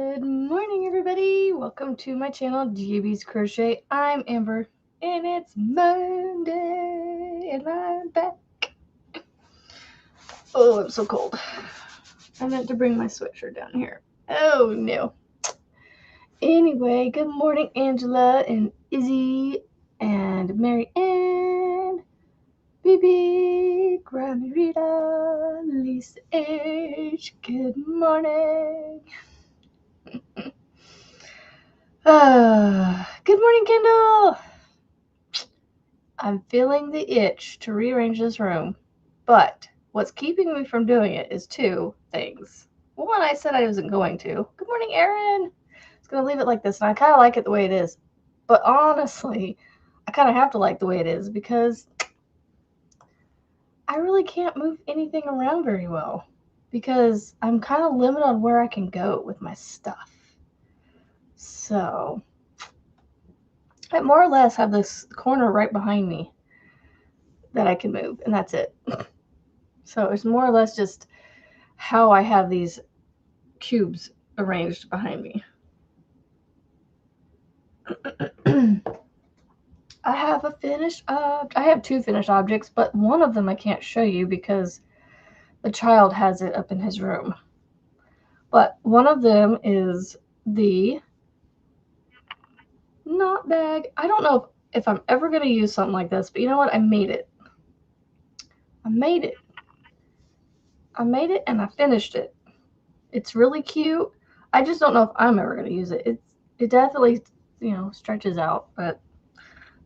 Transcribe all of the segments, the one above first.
Good morning, everybody. Welcome to my channel, GB's Crochet. I'm Amber, and it's Monday, and I'm back. Oh, I'm so cold. I meant to bring my sweatshirt down here. Oh, no. Anyway, good morning, Angela and Izzy and Mary Ann, Bibi, Grammy Rita, Lisa H. Good morning. Good morning, Kendall. I'm feeling the itch to rearrange this room, but what's keeping me from doing it is two things. One, I said I wasn't going to. Good morning, Erin. I was going to leave it like this, and I kind of like it the way it is. But honestly, I kind of have to like the way it is because I really can't move anything around very well because I'm kind of limited on where I can go with my stuff. So I more or less have this corner right behind me that I can move, and that's it. So it's more or less just how I have these cubes arranged behind me. I have I have two finished objects, but one of them I can't show you because the child has it up in his room. But one of them is the knot bag. I don't know if I'm ever going to use something like this, but you know what? I made it. I made it and I finished it. It's really cute. I just don't know if I'm ever going to use it. It definitely, stretches out, but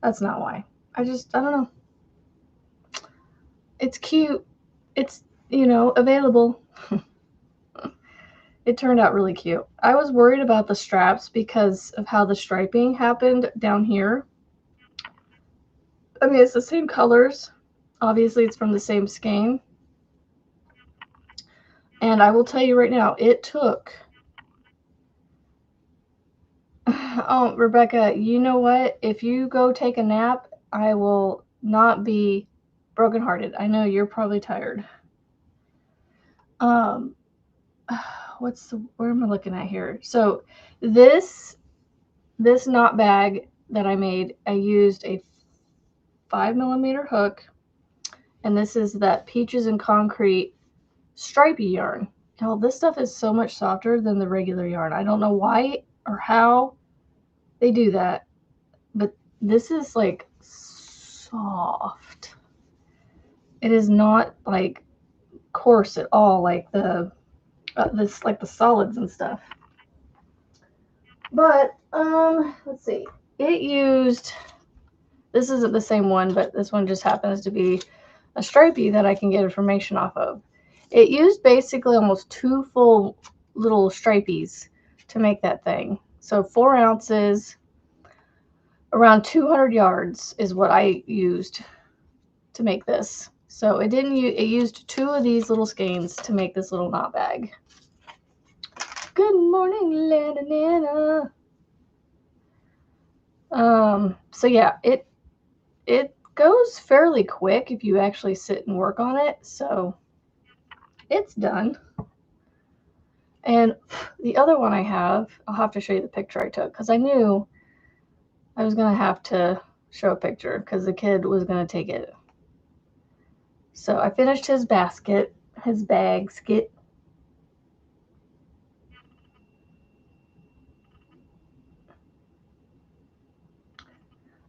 that's not why. I don't know. It's cute. It's, available. It turned out really cute. I was worried about the straps because of how the striping happened down here. I mean, it's the same colors. Obviously, it's from the same skein. And I will tell you right now, it took... Oh, Rebecca, you know what? If you go take a nap, I will not be brokenhearted. I know you're probably tired. Where am I looking at here? So this knot bag that I made, I used a 5mm hook, and this is that Peaches and Concrete stripy yarn. Now, this stuff is so much softer than the regular yarn. I don't know why or how they do that, but this is like soft. It is not like coarse at all, like the solids and stuff. But let's see. This isn't the same one, but this one just happens to be a stripey that I can get information off of. It used basically almost 2 full little stripies to make that thing. So 4 ounces, around 200 yards is what I used to make this. So it used 2 of these little skeins to make this little knot bag. Good morning, Lana Nana. So yeah, it goes fairly quick if you actually sit and work on it. So it's done. And the other one I have, I'll have to show you the picture I took because I knew I was going to have to show a picture because the kid was going to take it. So I finished his basket, his basket.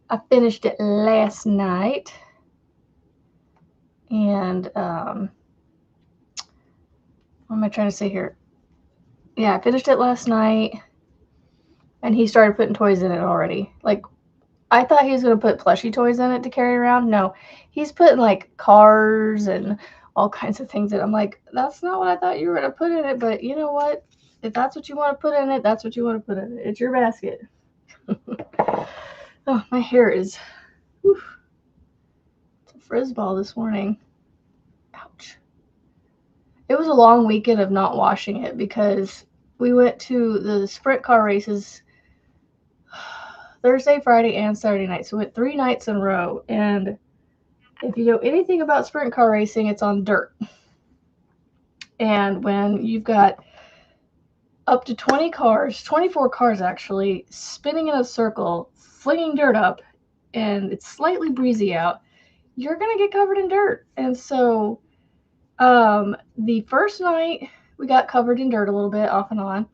I finished it last night. And what am I trying to say here? Yeah, I finished it last night. And he started putting toys in it already. Like, I thought he was going to put plushie toys in it to carry around. No, he's putting like cars and all kinds of things in it. I'm like, that's not what I thought you were going to put in it. But you know what? If that's what you want to put in it, that's what you want to put in it. It's your basket. Oh, my hair is... Whew. It's a frizz ball this morning. Ouch. It was a long weekend of not washing it because we went to the sprint car races Thursday, Friday, and Saturday night. So we went 3 nights in a row. And if you know anything about sprint car racing, it's on dirt. And when you've got up to 20 cars, 24 cars actually, spinning in a circle, flinging dirt up, and it's slightly breezy out, you're going to get covered in dirt. And so the first night we got covered in dirt a little bit off and on.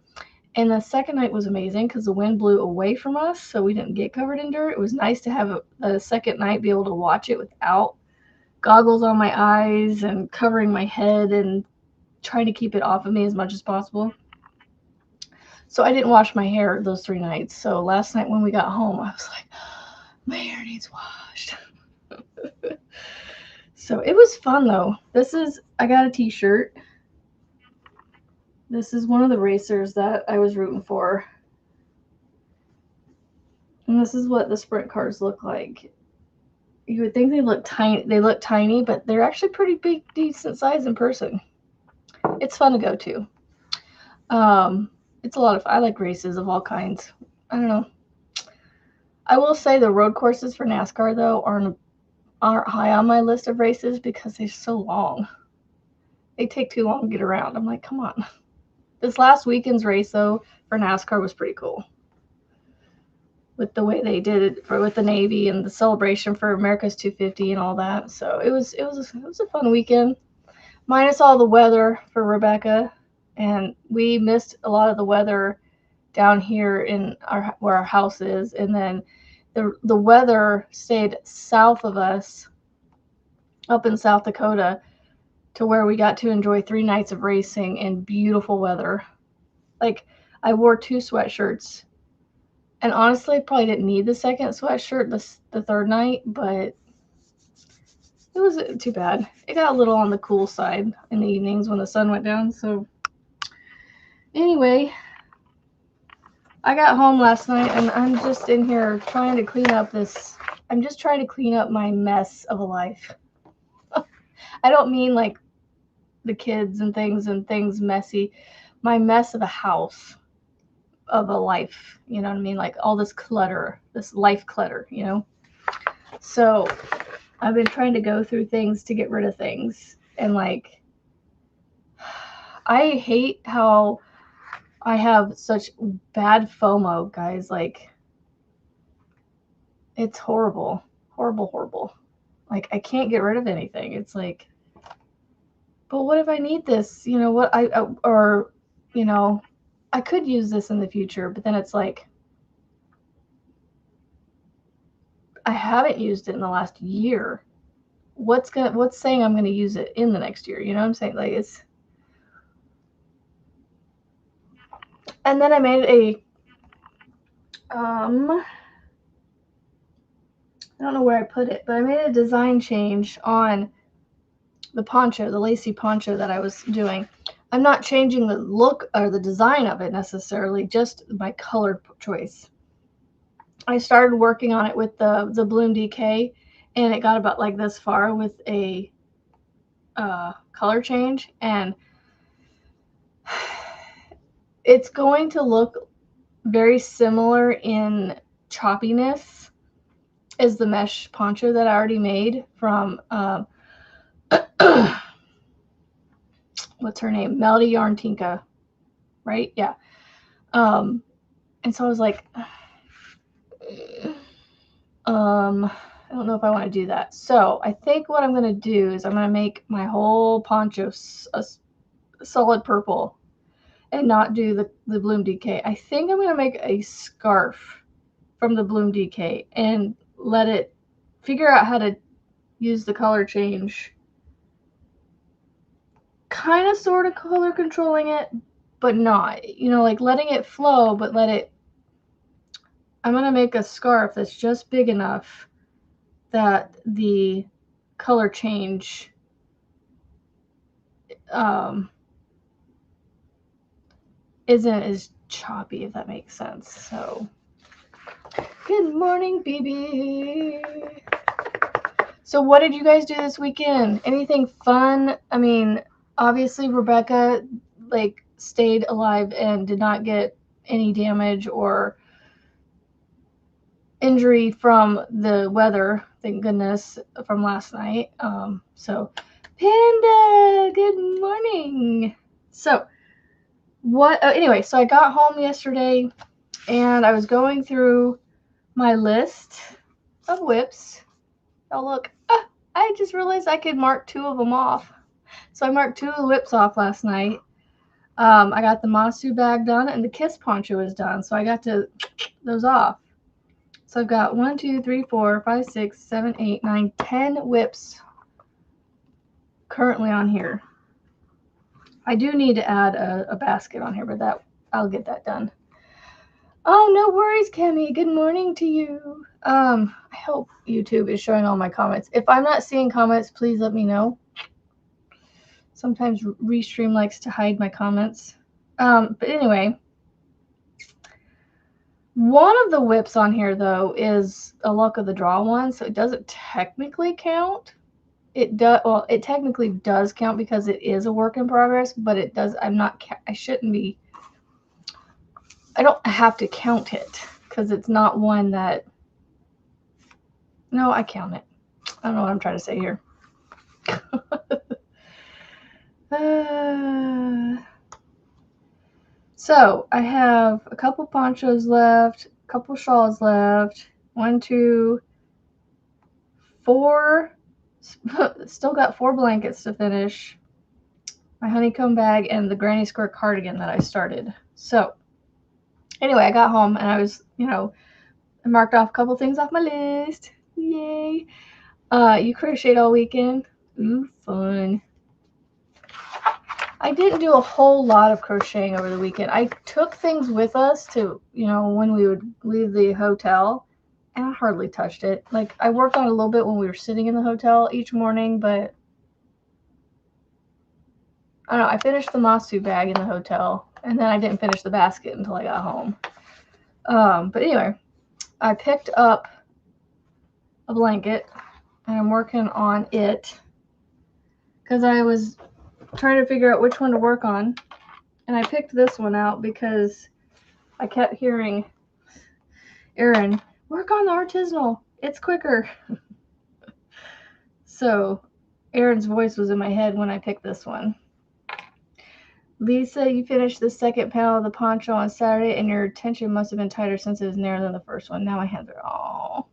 And the second night was amazing because the wind blew away from us, so we didn't get covered in dirt. It was nice to have a second night, be able to watch it without goggles on my eyes and covering my head and trying to keep it off of me as much as possible. So I didn't wash my hair those 3 nights. So last night when we got home, I was like, my hair needs washed. So it was fun though. I got a t-shirt. This is one of the racers that I was rooting for. And this is what the sprint cars look like. You would think they look tiny, but they're actually pretty big, decent size in person. It's fun to go to. It's a lot of fun. I like races of all kinds. I don't know. I will say the road courses for NASCAR though aren't high on my list of races because they're so long. They take too long to get around. I'm like, come on. This last weekend's race though for NASCAR was pretty cool, with the way they did it with the Navy and the celebration for America's 250 and all that. So it was a fun weekend, minus all the weather for Rebecca, and we missed a lot of the weather down here in where our house is, and then the weather stayed south of us, up in South Dakota, to where we got to enjoy 3 nights of racing in beautiful weather. Like, I wore 2 sweatshirts, and honestly, probably didn't need the second sweatshirt the third night, but it wasn't too bad. It got a little on the cool side in the evenings when the sun went down. So anyway, I got home last night, and I'm just in here trying to clean up I'm just trying to clean up my mess of a life. I don't mean like the kids and things messy. My mess of a house, of a life, you know what I mean? Like all this clutter, this life clutter, you know? So I've been trying to go through things to get rid of things. And like, I hate how I have such bad FOMO, guys. Like, it's horrible. Horrible, horrible. Like, I can't get rid of anything. It's like, but what if I need this? You know what? You know, I could use this in the future, but then it's like, I haven't used it in the last year. What's saying I'm going to use it in the next year? You know what I'm saying? Like, it's, and then I made I don't know where I put it, but I made a design change on the poncho, the lacy poncho that I was doing. I'm not changing the look or the design of it necessarily, just my color choice. I started working on it with the Bloom DK, and it got about like this far with a color change, and it's going to look very similar in choppiness as the mesh poncho that I already made from what's her name? Melody Yarn Tinka, right? Yeah. And so I was like, I don't know if I want to do that. So I think what I'm going to do is I'm going to make my whole poncho a solid purple and not do the Bloom DK. I think I'm going to make a scarf from the Bloom DK and let it figure out how to use the color change. Kind of sort of color controlling it, but not. You know, like letting it flow, but I'm going to make a scarf that's just big enough that the color change isn't as choppy, if that makes sense. So, good morning, baby. So what did you guys do this weekend? Anything fun? I mean, obviously Rebecca like stayed alive and did not get any damage or injury from the weather, thank goodness, from last night. So Panda, good morning. So Anyway, so I got home yesterday and I was going through my list of whips. Oh, look. I just realized I could mark 2 of them off. So I marked 2 of the whips off last night. I got the Masu bag done and the Kiss poncho is done. So I got to those off. So I've got 1, 2, 3, 4, 5, 6, 7, 8, 9, 10 whips currently on here. I do need to add a basket on here, but I'll get that done. Oh, no worries, Kemi. Good morning to you. I hope YouTube is showing all my comments. If I'm not seeing comments, please let me know. Sometimes Restream likes to hide my comments. But anyway, one of the whips on here, though, is a Luck of the Draw one, so it doesn't technically count. It technically does count because it is a work in progress, but it does. I shouldn't be. I don't have to count it because it's not one that. No, I count it. I don't know what I'm trying to say here. So I have a couple ponchos left, a couple shawls left. 1, 2, 4. Still got 4 blankets to finish. My honeycomb bag and the granny square cardigan that I started. So anyway, I got home and I was, I marked off a couple things off my list. Yay. You crocheted all weekend? Ooh, fun. I didn't do a whole lot of crocheting over the weekend. I took things with us to, when we would leave the hotel, and I hardly touched it. Like, I worked on it a little bit when we were sitting in the hotel each morning, but I don't know. I finished the Masu bag in the hotel, and then I didn't finish the basket until I got home. But anyway, I picked up a blanket, and I'm working on it because I was trying to figure out which one to work on, and I picked this one out because I kept hearing Erin, work on the artisanal, it's quicker. So Erin's voice was in my head when I picked this one. Lisa, you finished the second panel of the poncho on Saturday and your tension must have been tighter since it was narrower than the first one. Now my hands are all.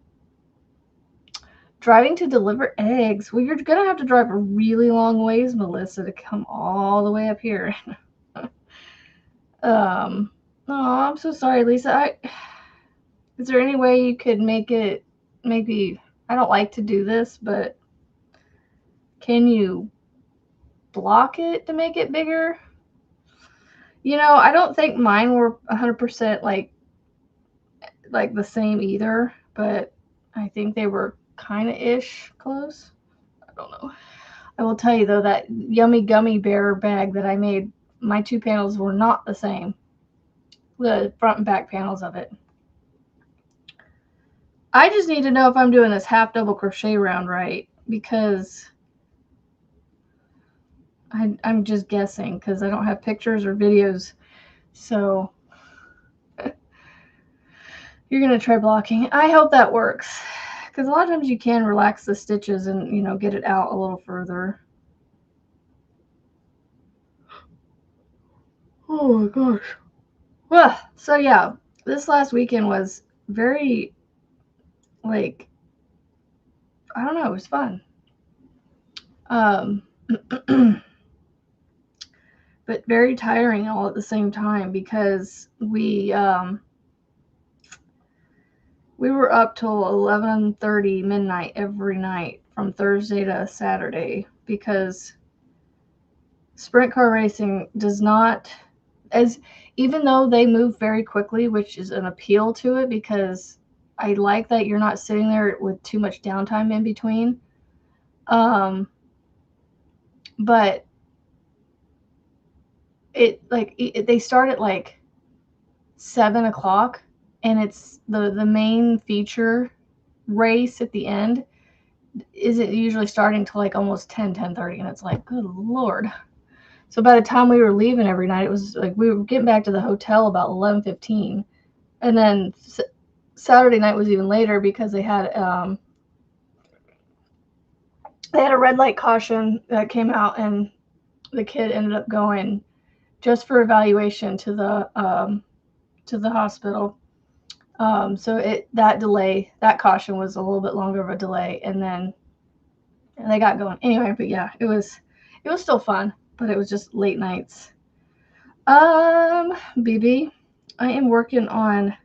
Driving to deliver eggs. Well, you're gonna have to drive a really long ways, Melissa, to come all the way up here. Oh, I'm so sorry, Lisa. Is there any way you could make it, maybe, I don't like to do this, but can you block it to make it bigger? I don't think mine were 100% like the same either, but I think they were kind of ish close. I don't know. I will tell you though, that Yummy Gummy Bear bag that I made, my 2 panels were not the same. The front and back panels of it. I just need to know if I'm doing this half double crochet round right, because I'm just guessing because I don't have pictures or videos. So you're going to try blocking. I hope that works because a lot of times you can relax the stitches and, get it out a little further. Oh my gosh. Well, so yeah, this last weekend was very, I don't know, it was fun. But very tiring all at the same time because we were up till 11:30 midnight every night from Thursday to Saturday because sprint car racing does not, even though they move very quickly, which is an appeal to it because I like that you're not sitting there with too much downtime in between. But they start at 7 o'clock, and it's the main feature race at the end isn't usually starting till almost 10:30, and it's like, good Lord. So by the time we were leaving every night, it was we were getting back to the hotel about 11:15, and then Saturday night was even later because they had a red light caution that came out, and the kid ended up going just for evaluation to the hospital. So that caution was a little bit longer of a delay, and then they got going anyway. But yeah, it was still fun, but it was just late nights. BB, I am working on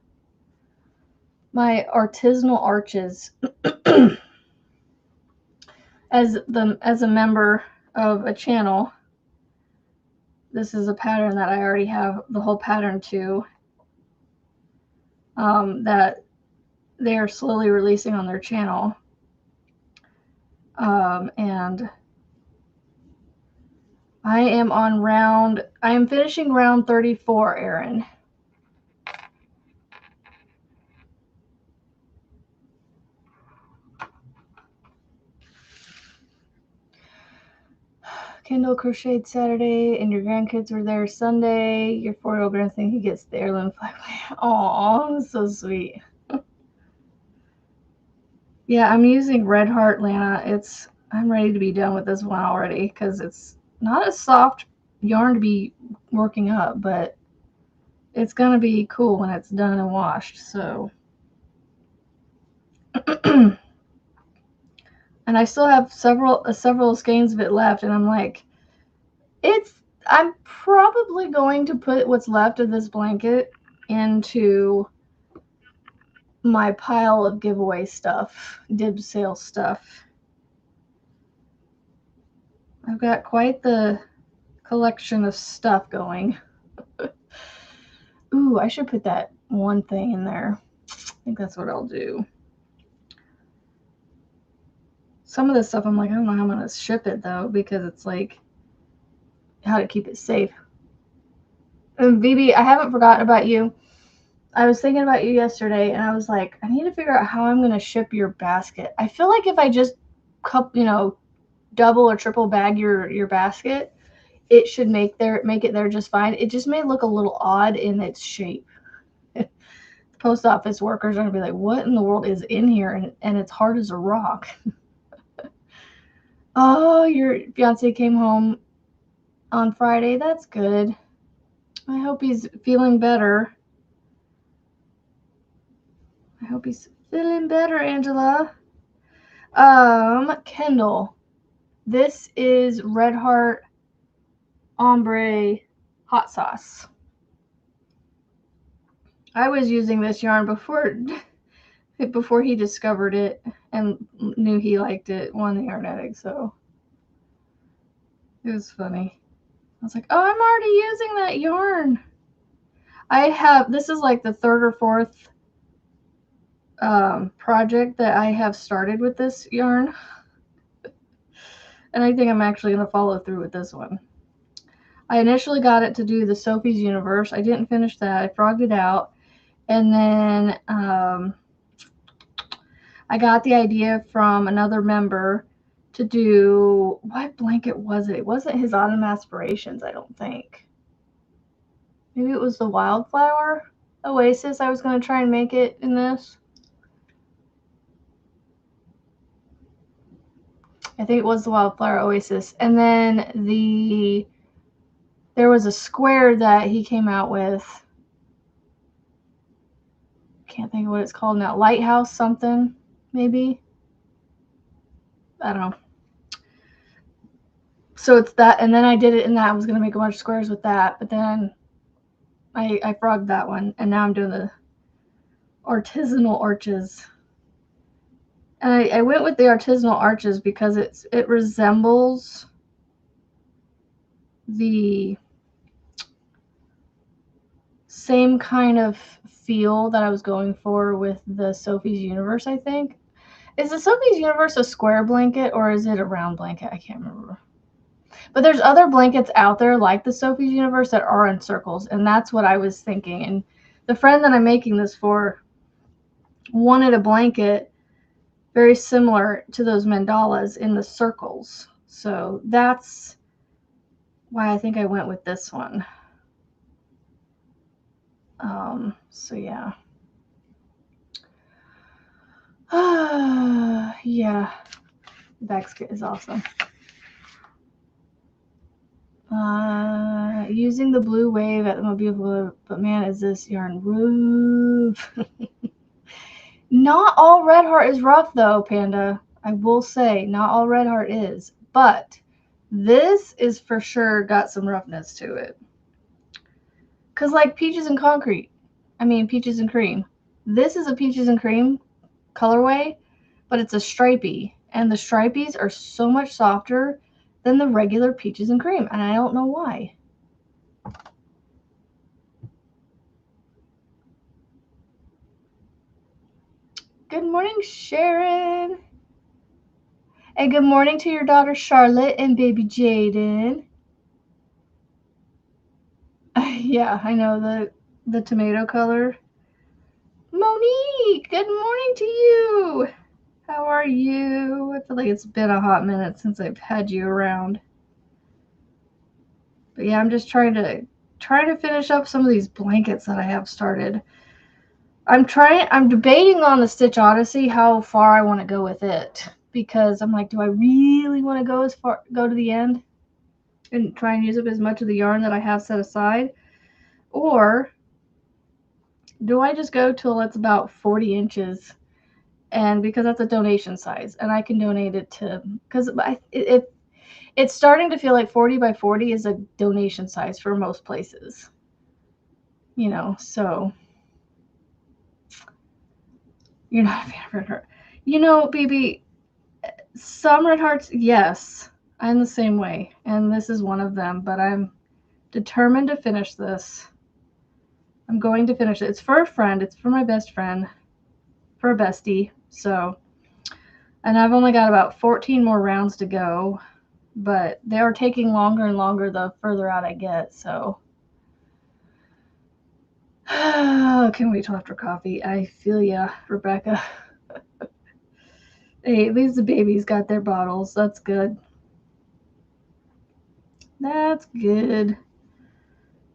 my artisanal arches. as a member of a channel, this is a pattern that I already have the whole pattern to, that they are slowly releasing on their channel. And I am finishing round 34, Erin. Kendall crocheted Saturday, and your grandkids were there Sunday. Your 4-year-old grandson, he gets the heirloom flag. Aw, so sweet. Yeah, I'm using Red Heart, Lana. I'm ready to be done with this one already because it's not a soft yarn to be working up, but it's gonna be cool when it's done and washed. So, and I still have several skeins of it left, and I'm like, I'm probably going to put what's left of this blanket into my pile of giveaway stuff, dib sale stuff. I've got quite the collection of stuff going. Ooh, I should put that one thing in there. I think that's what I'll do. Some of this stuff I'm like, I don't know how I'm going to ship it though, because it's like how to keep it safe. And BB, I haven't forgotten about you. I was thinking about you yesterday, and I was like, I need to figure out how I'm going to ship your basket. I feel like if I just double or triple bag your basket, it should make it there just fine. It just may look a little odd in its shape. The post office workers are going to be like, what in the world is in here? And it's hard as a rock. Oh, your fiance came home on Friday. That's good. I hope he's feeling better. I hope he's feeling better, Angela. Kendall. This is Red Heart Ombre Hot Sauce. I was using this yarn before he discovered it and knew he liked it, won the Yarn Addict, so it was funny. I was like, oh, I'm already using that yarn. This is like the third or fourth project that I have started with this yarn. And I think I'm actually going to follow through with this one. I initially got it to do the Sophie's Universe. I didn't finish that. I frogged it out. And then I got the idea from another member to do, what blanket was it? It wasn't his Autumn Aspirations, I don't think. Maybe it was the Wildflower Oasis. I was going to try and make it in this. I think it was the Wildflower Oasis. And then there was a square that he came out with. Can't think of what it's called now. Lighthouse something, maybe. I don't know. So it's that, and then I did it in that. I was going to make a bunch of squares with that, but then I frogged that one, and now I'm doing the artisanal arches. And I went with the artisanal arches because it resembles the same kind of feel that I was going for with the Sophie's Universe, I think. Is the Sophie's Universe a square blanket or is it a round blanket? I can't remember. But there's other blankets out there like the Sophie's Universe that are in circles, and that's what I was thinking. And the friend that I'm making this for wanted a blanket very similar to those mandalas in the circles. So that's why I think I went with this one. So yeah. Yeah. The basket is awesome. Using the blue wave at the Mobile, but man, is this yarn roof. Not all Red Heart is rough though, Panda. I will say, not all Red Heart is, but this is for sure got some roughness to it. Cause like Peaches and Peaches and Cream. This is a Peaches and Cream colorway, but it's a stripy, and the stripies are so much softer than the regular Peaches and Cream, and I don't know why. Good morning, Sharon. And good morning to your daughter Charlotte and baby Jaden. Yeah, I know the tomato color. Monique, good morning to you. How are you? I feel like it's been a hot minute since I've had you around. But yeah, I'm just trying to finish up some of these blankets that I have started. I'm debating on the Stitch Odyssey how far I want to go with it, because I'm like, do I really want to go to the end and try and use up as much of the yarn that I have set aside, or do I just go till it's about 40 inches, and because that's a donation size and I can donate it to, because it's starting to feel like 40 by 40 is a donation size for most places, so you're not a fan of Red Heart. BB, some Red Hearts, yes, I'm the same way, and this is one of them, but I'm determined to finish this. I'm going to finish it. It's for a friend. It's for my best friend, for a bestie, so, and I've only got about 14 more rounds to go, but they are taking longer and longer the further out I get, so. Can't wait till after coffee. I feel ya, Rebecca. Hey, at least the babies got their bottles. That's good. That's good.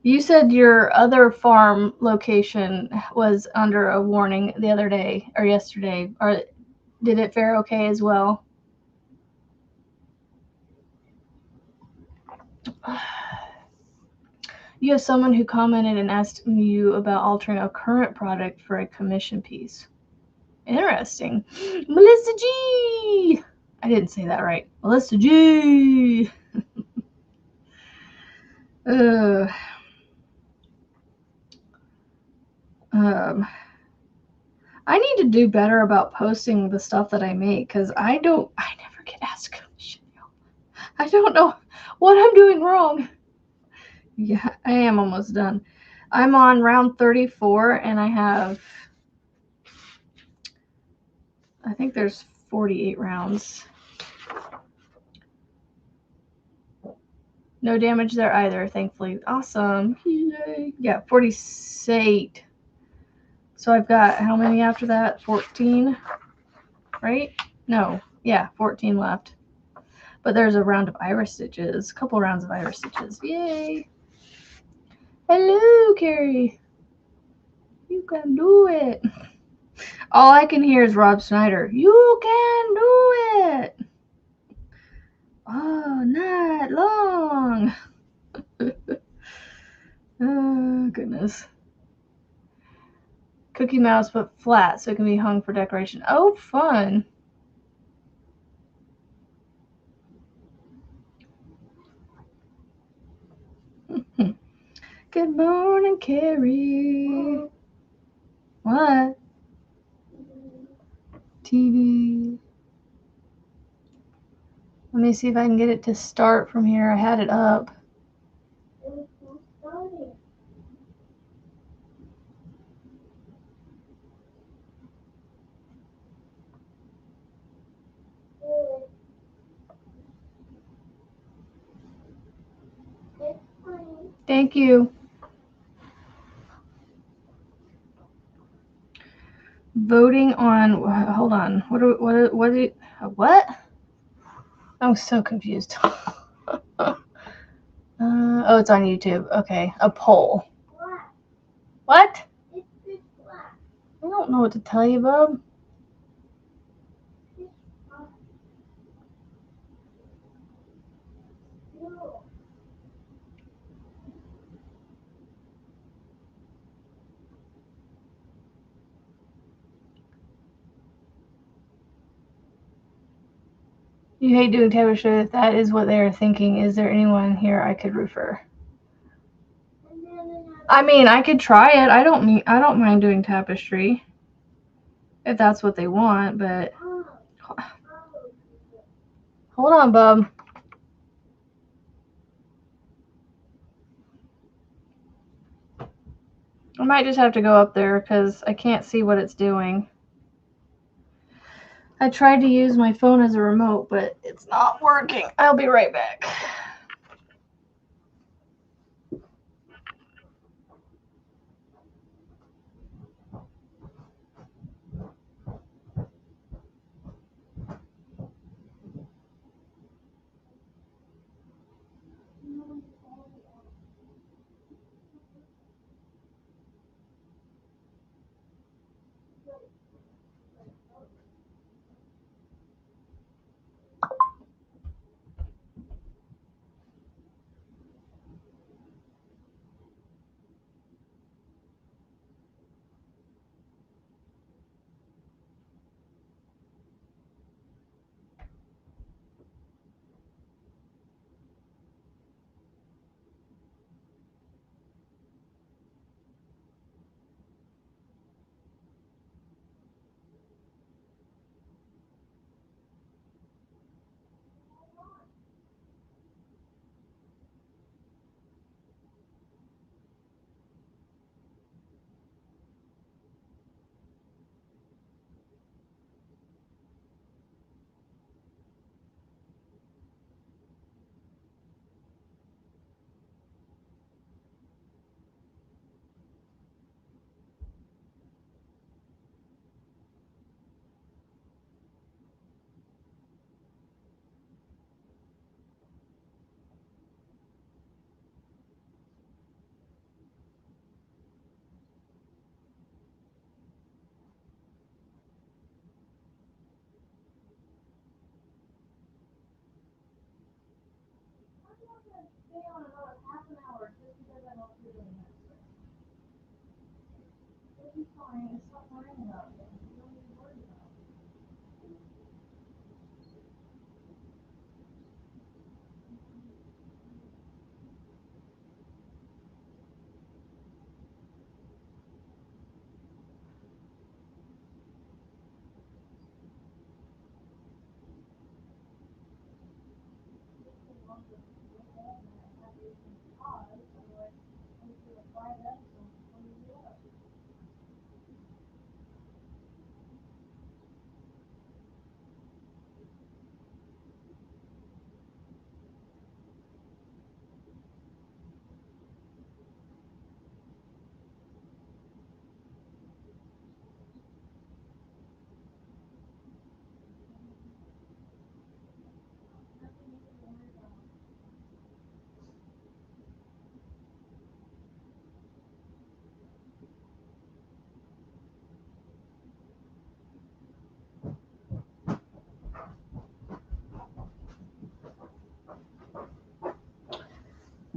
You said your other farm location was under a warning the other day or yesterday. Or did it fare okay as well? You have someone who commented and asked you about altering a current product for a commission piece. Interesting. Melissa G! I didn't say that right. Melissa G! I need to do better about posting the stuff that I make, because I never get asked commission. I don't know what I'm doing wrong. Yeah, I am almost done. I'm on round 34, and I think there's 48 rounds. No damage there either, thankfully. Awesome. Yay. Yeah, 48. So I've got how many after that? 14, right? No, yeah, 14 left. But there's a round of iris stitches, a couple rounds of iris stitches. Yay! Hello, Carrie. You can do it. All I can hear is Rob Schneider. You can do it. All night long. Oh, goodness. Cookie Mouse, but flat, so it can be hung for decoration. Oh, fun. Good morning, Carrie. What? TV. Let me see if I can get it to start from here. I had it up. Thank you. Voting on, hold on. What? I'm so confused. Oh, it's on YouTube. Okay, a poll. What? I don't know what to tell you, bub. You hate doing tapestry. If that is what they are thinking, is there anyone here I could refer? I mean, I could try it. I don't mind doing tapestry if that's what they want, but hold on, bub. I might just have to go up there because I can't see what it's doing. I tried to use my phone as a remote, but it's not working. I'll be right back.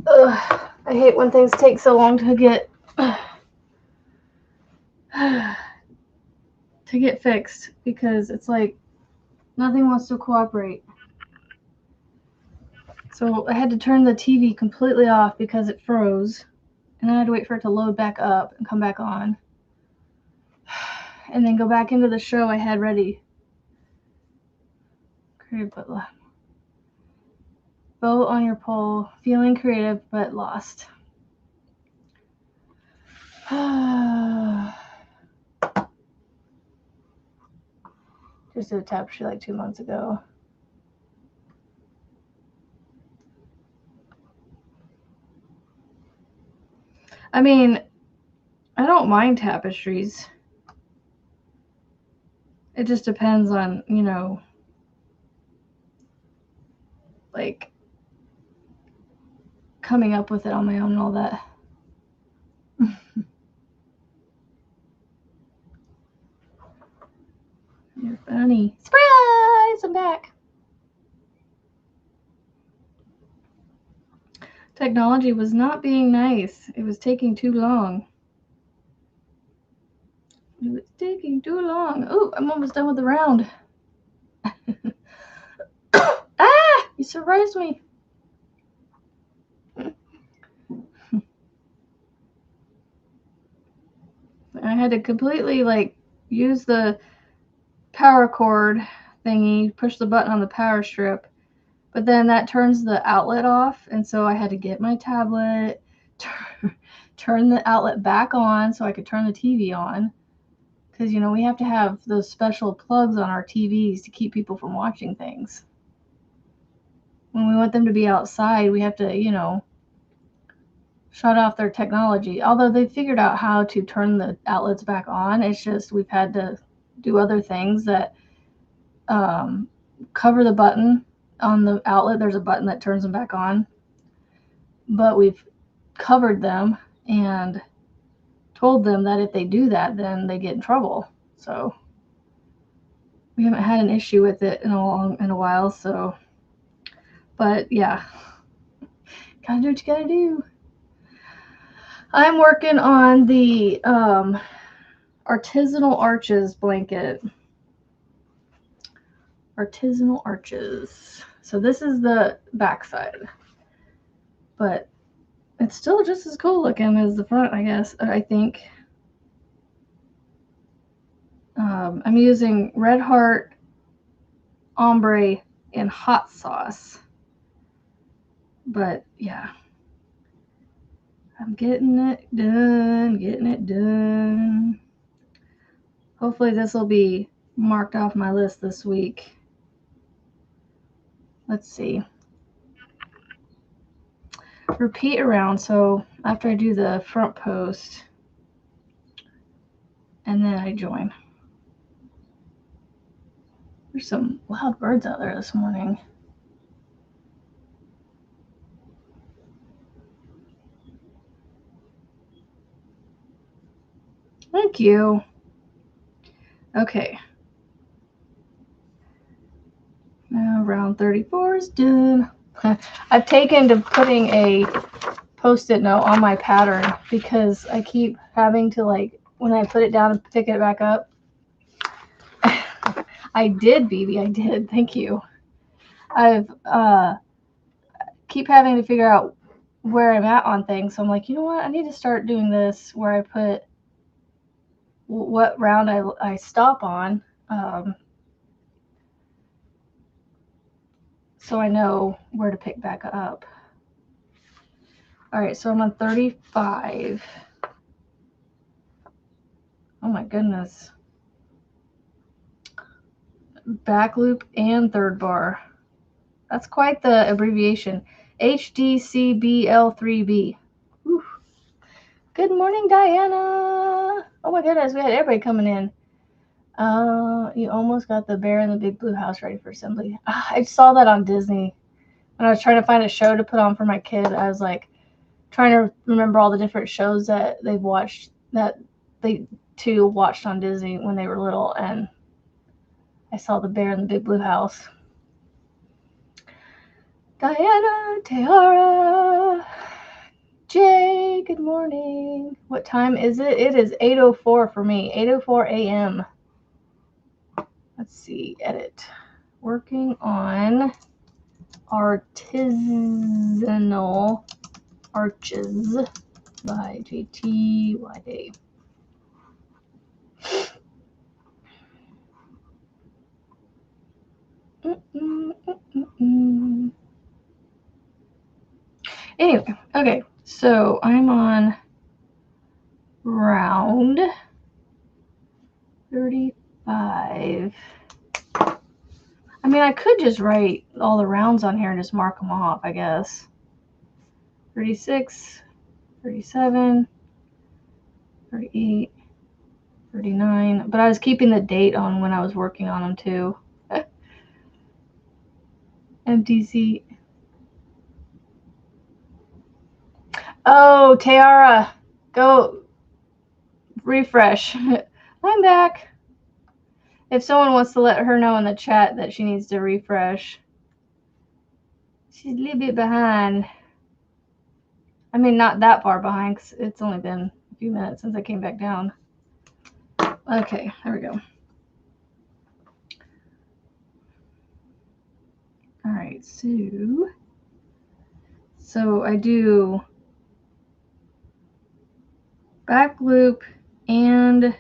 Ugh, I hate when things take so long to get fixed because it's like nothing wants to cooperate. So I had to turn the TV completely off because it froze, and then I had to wait for it to load back up and come back on, and then go back into the show I had ready. Creative but lost. Vote on your poll. Feeling creative but lost. Just did a tapestry like 2 months ago. I mean, I don't mind tapestries. It just depends on, you know, like coming up with it on my own and all that. You're funny. Surprise! I'm back. Technology was not being nice. It was taking too long. It was taking too long. Oh, I'm almost done with the round. surprised me. I had to completely like use the power cord thingy, push the button on the power strip, but then that turns the outlet off, and so I had to get my tablet, turn the outlet back on so I could turn the TV on, because you know we have to have those special plugs on our TVs to keep people from watching things. When we want them to be outside, we have to, you know, shut off their technology. Although they figured out how to turn the outlets back on, it's just we've had to do other things that cover the button on the outlet. There's a button that turns them back on, but we've covered them and told them that if they do that, then they get in trouble. So we haven't had an issue with it in a while. So, but yeah, gotta do what you gotta do. I'm working on the artisanal arches blanket. Artisanal arches. So this is the back side, but it's still just as cool looking as the front, I guess. I think. I'm using Red Heart, ombre, and hot sauce. But yeah, I'm getting it done. Hopefully this will be marked off my list this week. Let's see. Repeat around, so after I do the front post, and then I join. There's some loud birds out there this morning. Thank you. Okay. Now round 34 is done. I've taken to putting a Post-it note on my pattern because I keep having to, like, when I put it down and pick it back up. I did, BB. I did. Thank you. I've keep having to figure out where I'm at on things. So I'm like, you know what? I need to start doing this where I put what round I stop on, so I know where to pick back up. All right, so I'm on 35. Oh my goodness. Back loop and third bar. That's quite the abbreviation. HDCBL3B. Whew. Good morning, Diana. Oh my goodness, we had everybody coming in. You almost got the Bear in the Big Blue House ready for assembly. I saw that on Disney. When I was trying to find a show to put on for my kid, I was like trying to remember all the different shows that they've watched, that they too watched on Disney when they were little, and I saw the Bear in the Big Blue House. Diana, Tiara, Jay, good morning. What time is it? It is 8:04 for me, 8:04 a.m. Let's see, edit. Working on artisanal arches by JTYA. Anyway, okay, so I'm on round 35. I mean, I could just write all the rounds on here and just mark them off, I guess. 36, 37, 38, 39. But I was keeping the date on when I was working on them too. MTC. Oh, Tiara, go refresh. I'm back. If someone wants to let her know in the chat that she needs to refresh. She's a little bit behind. I mean, not that far behind, because it's only been a few minutes since I came back down. Okay, there we go. All right. right, so I do back loop and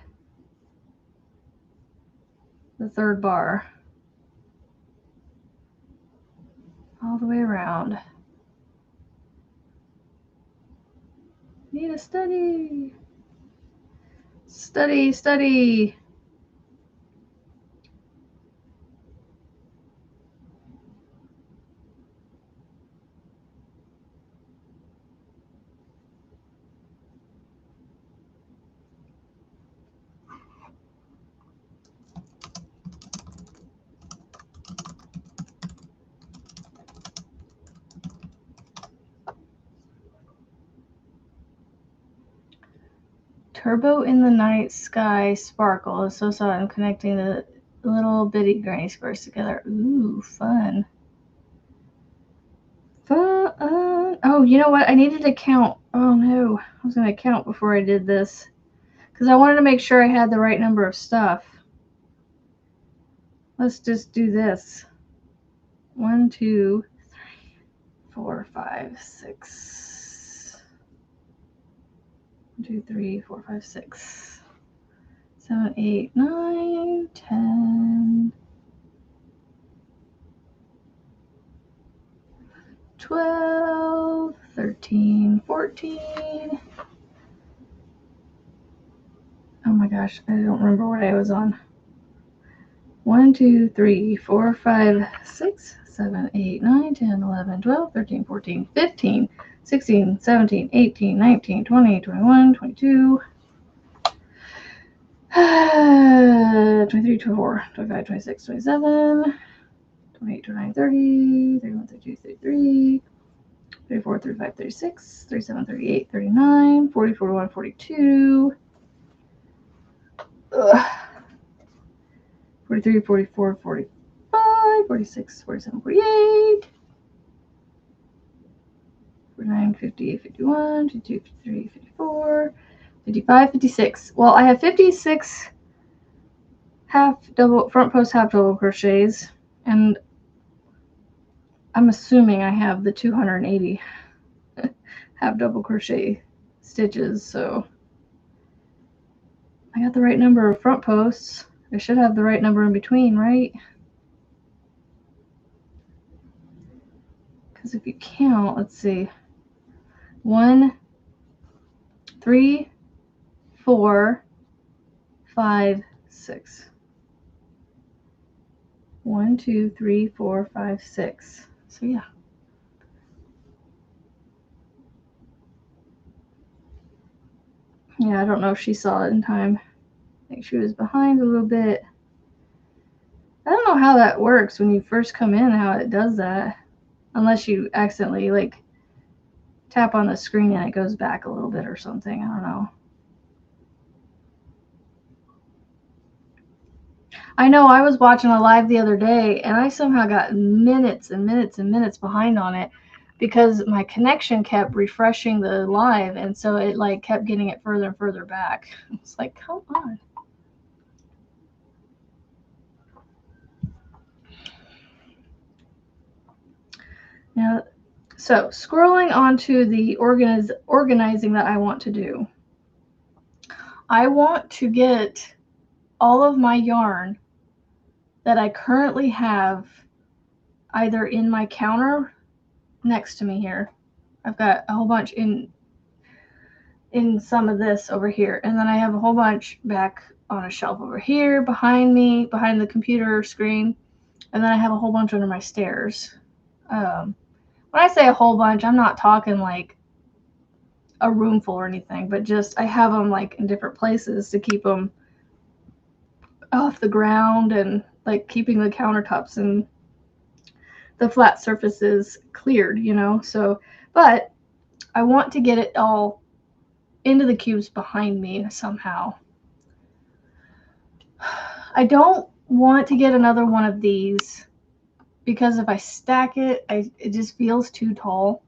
the third bar all the way around. Need a study. Study, study. Turbo in the night sky sparkle is so soft and connecting the little bitty granny squares together. Ooh, fun. Fun. Oh, you know what? I needed to count. Oh no, I was going to count before I did this because I wanted to make sure I had the right number of stuff. Let's just do this. 1, 2, 3, 4, 5, 6. 1, 2, 3, 4, 5, 6, 7, 8, 9, 10, 12, 13, 14. Oh my gosh, I don't remember what I was on. 1, 2, 3, 4, 5, 6, 7, 8, 9, 10, 11, 12, 13, 14, 15, 16, 17, 18, 19, 20, 21, 22, 23, 24, 25, 26, 27, 28, 29, 30, 31, 32, 33, 34, 35, 36, 37, 38, 39, 40, 41, 42, 43, 44, 45, 46, 47, 48, 49, 50, 51, 52, 53, 54, 55, 56. Well, I have 56 front post half double crochets, and I'm assuming I have the 280 half double crochet stitches, so I got the right number of front posts. I should have the right number in between, right? Because if you count, let's see, 1, 3, 4, 5, 6. 1, 2, 3, 4, 5, 6. So yeah. Yeah, I don't know if she saw it in time. I think she was behind a little bit. I don't know how that works when you first come in, how it does that. Unless you accidentally like tap on the screen and it goes back a little bit or something. I don't know. I know I was watching a live the other day and I somehow got minutes and minutes and minutes behind on it because my connection kept refreshing the live, and so it like kept getting it further and further back. It's like, come on. Now, so scrolling onto the organizing that I want to do. I want to get all of my yarn that I currently have either in my counter next to me here. I've got a whole bunch in some of this over here, and then I have a whole bunch back on a shelf over here behind me, behind the computer screen, and then I have a whole bunch under my stairs. When I say a whole bunch, I'm not talking like a room full or anything, but just I have them like in different places to keep them off the ground and like keeping the countertops and the flat surfaces cleared, you know. So, but I want to get it all into the cubes behind me somehow. I don't want to get another one of these because if I stack it, it just feels too tall.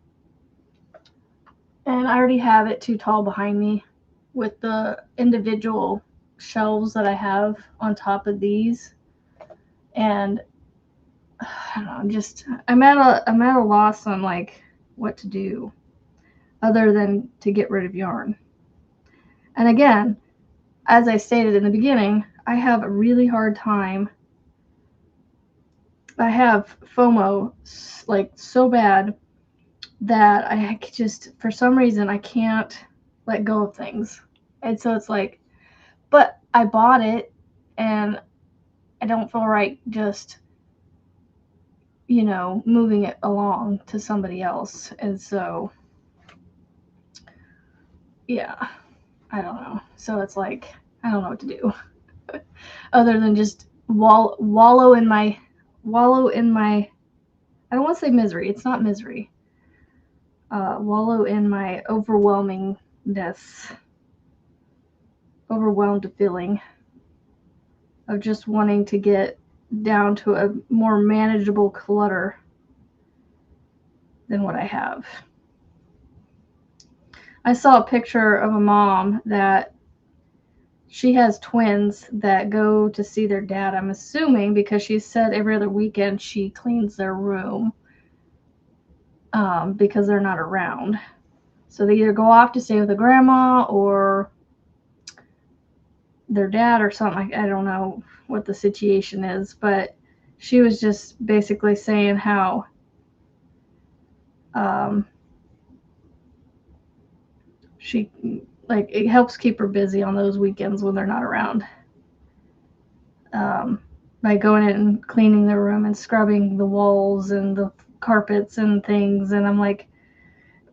And I already have it too tall behind me with the individual shelves that I have on top of these. And I don't know, I'm at a loss on like what to do other than to get rid of yarn. And again, as I stated in the beginning, I have a really hard time. I have FOMO like so bad that I just, for some reason, I can't let go of things. And so it's like, but I bought it and I don't feel right just, moving it along to somebody else. And so, yeah, I don't know. So it's like, I don't know what to do other than just wallow in my, I don't want to say misery. It's not misery. Wallow in my overwhelmed feeling of just wanting to get down to a more manageable clutter than what I have. I saw a picture of a mom that she has twins that go to see their dad, I'm assuming, because she said every other weekend she cleans their room because they're not around. So they either go off to stay with a grandma or their dad or something. I don't know what the situation is, but she was just basically saying how she, like, it helps keep her busy on those weekends when they're not around, by going in and cleaning their room and scrubbing the walls and the carpets and things. And I'm like,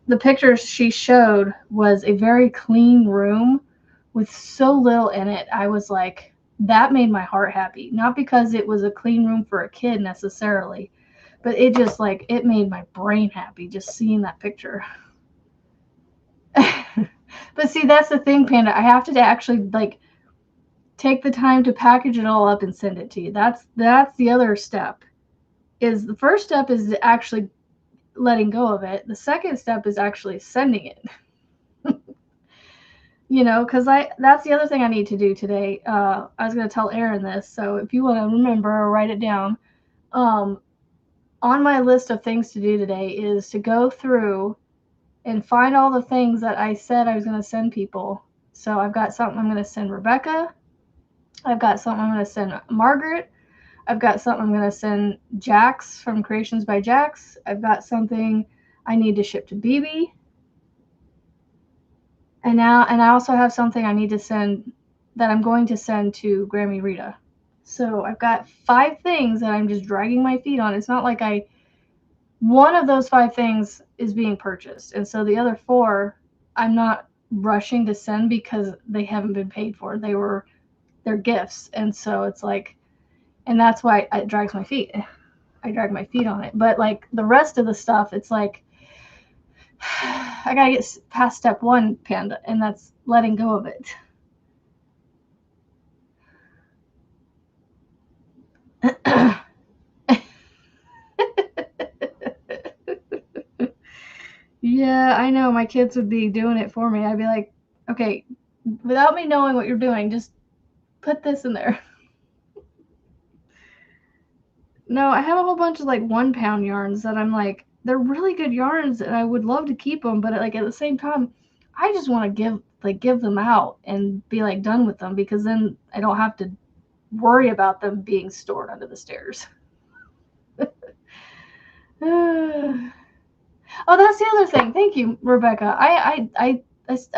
the pictures she showed was a very clean room with so little in it. I was like, that made my heart happy. Not because it was a clean room for a kid necessarily, but it just, like, it made my brain happy just seeing that picture. But see, that's the thing, Panda. I have to actually, like, take the time to package it all up and send it to you. That's the other step. Is the first step is actually letting go of it. The second step is actually sending it. Because that's the other thing I need to do today. I was going to tell Erin this, so if you want to remember or write it down, on my list of things to do today is to go through and find all the things that I said I was going to send people. So I've got something I'm going to send Rebecca. I've got something I'm going to send Margaret. I've got something I'm going to send Jax from Creations by Jax. I've got something I need to ship to BB. And I also have something I need to send that I'm going to send to Grammy Rita. So I've got 5 things that I'm just dragging my feet on. It's not like one of those 5 things is being purchased. And so the other 4, I'm not rushing to send because they haven't been paid for. They're gifts. And so it's like, and that's why it drags my feet. I drag my feet on it. But like the rest of the stuff, it's like, I gotta get past step 1, Panda, and that's letting go of it. Yeah, I know. My kids would be doing it for me. I'd be like, okay, without me knowing what you're doing, just put this in there. No, I have a whole bunch of like 1-pound yarns that I'm like, they're really good yarns and I would love to keep them, but like at the same time, I just want to give them out and be like done with them, because then I don't have to worry about them being stored under the stairs. Oh, that's the other thing. Thank you, Rebecca. I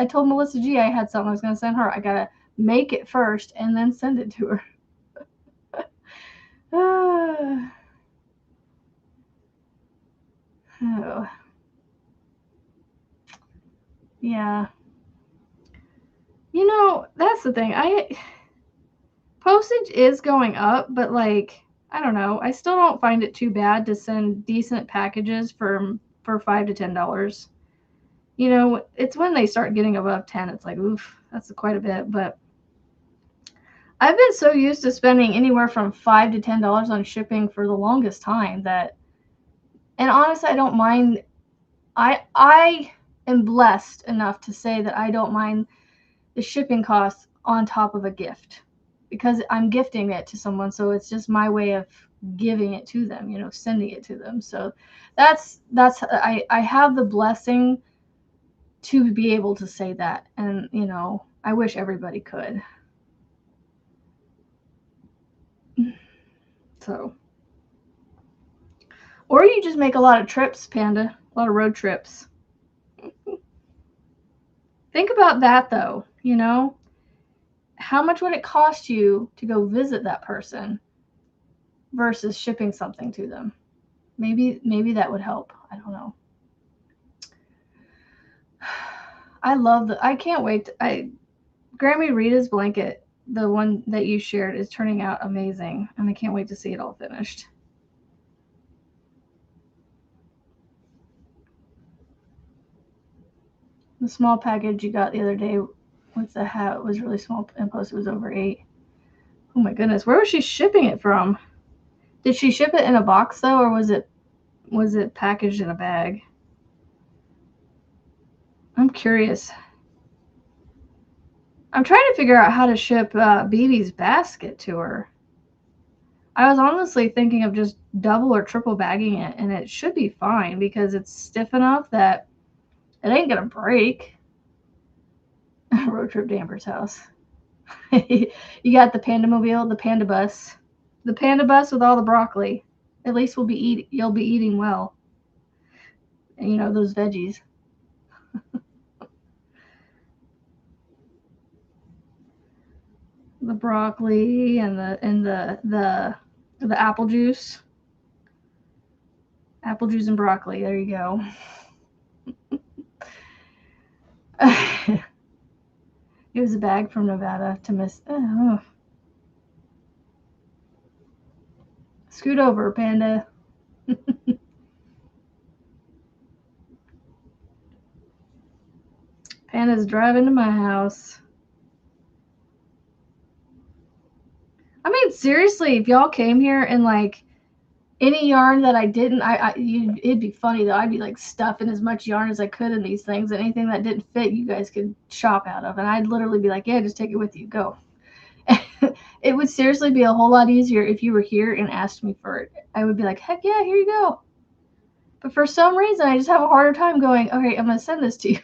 told Melissa G I had something I was going to send her. I gotta make it first and then send it to her. Oh. Yeah. That's the thing. Postage is going up, but like, I don't know. I still don't find it too bad to send decent packages for $5 to $10. It's when they start getting above 10, it's like, oof, that's quite a bit. But I've been so used to spending anywhere from $5 to $10 on shipping for the longest time and honestly, I don't mind. I am blessed enough to say that I don't mind the shipping costs on top of a gift. because I'm gifting it to someone. So it's just my way of giving it to them, you know, sending it to them. So that's I have the blessing to be able to say that. And, you know, I wish everybody could. So, or you just make a lot of trips, Panda, a lot of road trips. Think about that though, you know, how much would it cost you to go visit that person versus shipping something to them? Maybe that would help. I don't know. I can't wait. Grammy Rita's blanket, the one that you shared, is turning out amazing, and I can't wait to see it all finished. The small package you got the other day with the hat was really small, and plus it was over 8. Oh my goodness, where was she shipping it from? Did she ship it in a box though, or was it packaged in a bag? I'm curious. I'm trying to figure out how to ship BB's basket to her. I was honestly thinking of just double or triple bagging it, and it should be fine because it's stiff enough that it ain't gonna break. Road trip to Amber's house. You got the Panda Mobile, the Panda Bus. The Panda Bus with all the broccoli. At least you'll be eating well. And you know, those veggies. The broccoli and the apple juice. Apple juice and broccoli. There you go. It was a bag from Nevada to Miss. Scoot over, Panda. Panda's driving to my house. I mean, seriously, if y'all came here and like any yarn that I didn't, it'd be funny though. I'd be like stuffing as much yarn as I could in these things. Anything that didn't fit, you guys could shop out of, and I'd literally be like, "Yeah, just take it with you, go." It would seriously be a whole lot easier if you were here and asked me for it. I would be like, "Heck yeah, here you go." But for some reason, I just have a harder time going, "Okay, I'm gonna send this to you."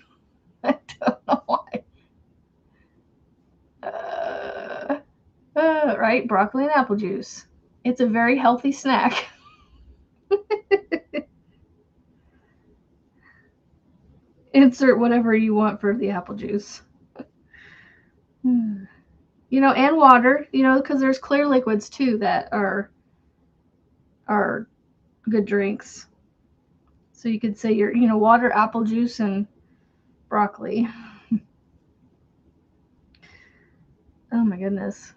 I don't know why. Right, broccoli and apple juice. It's a very healthy snack. Insert whatever you want for the apple juice. You know, and water, you know, because there's clear liquids too that are good drinks. So you could say you know, water, apple juice, and broccoli. Oh my goodness.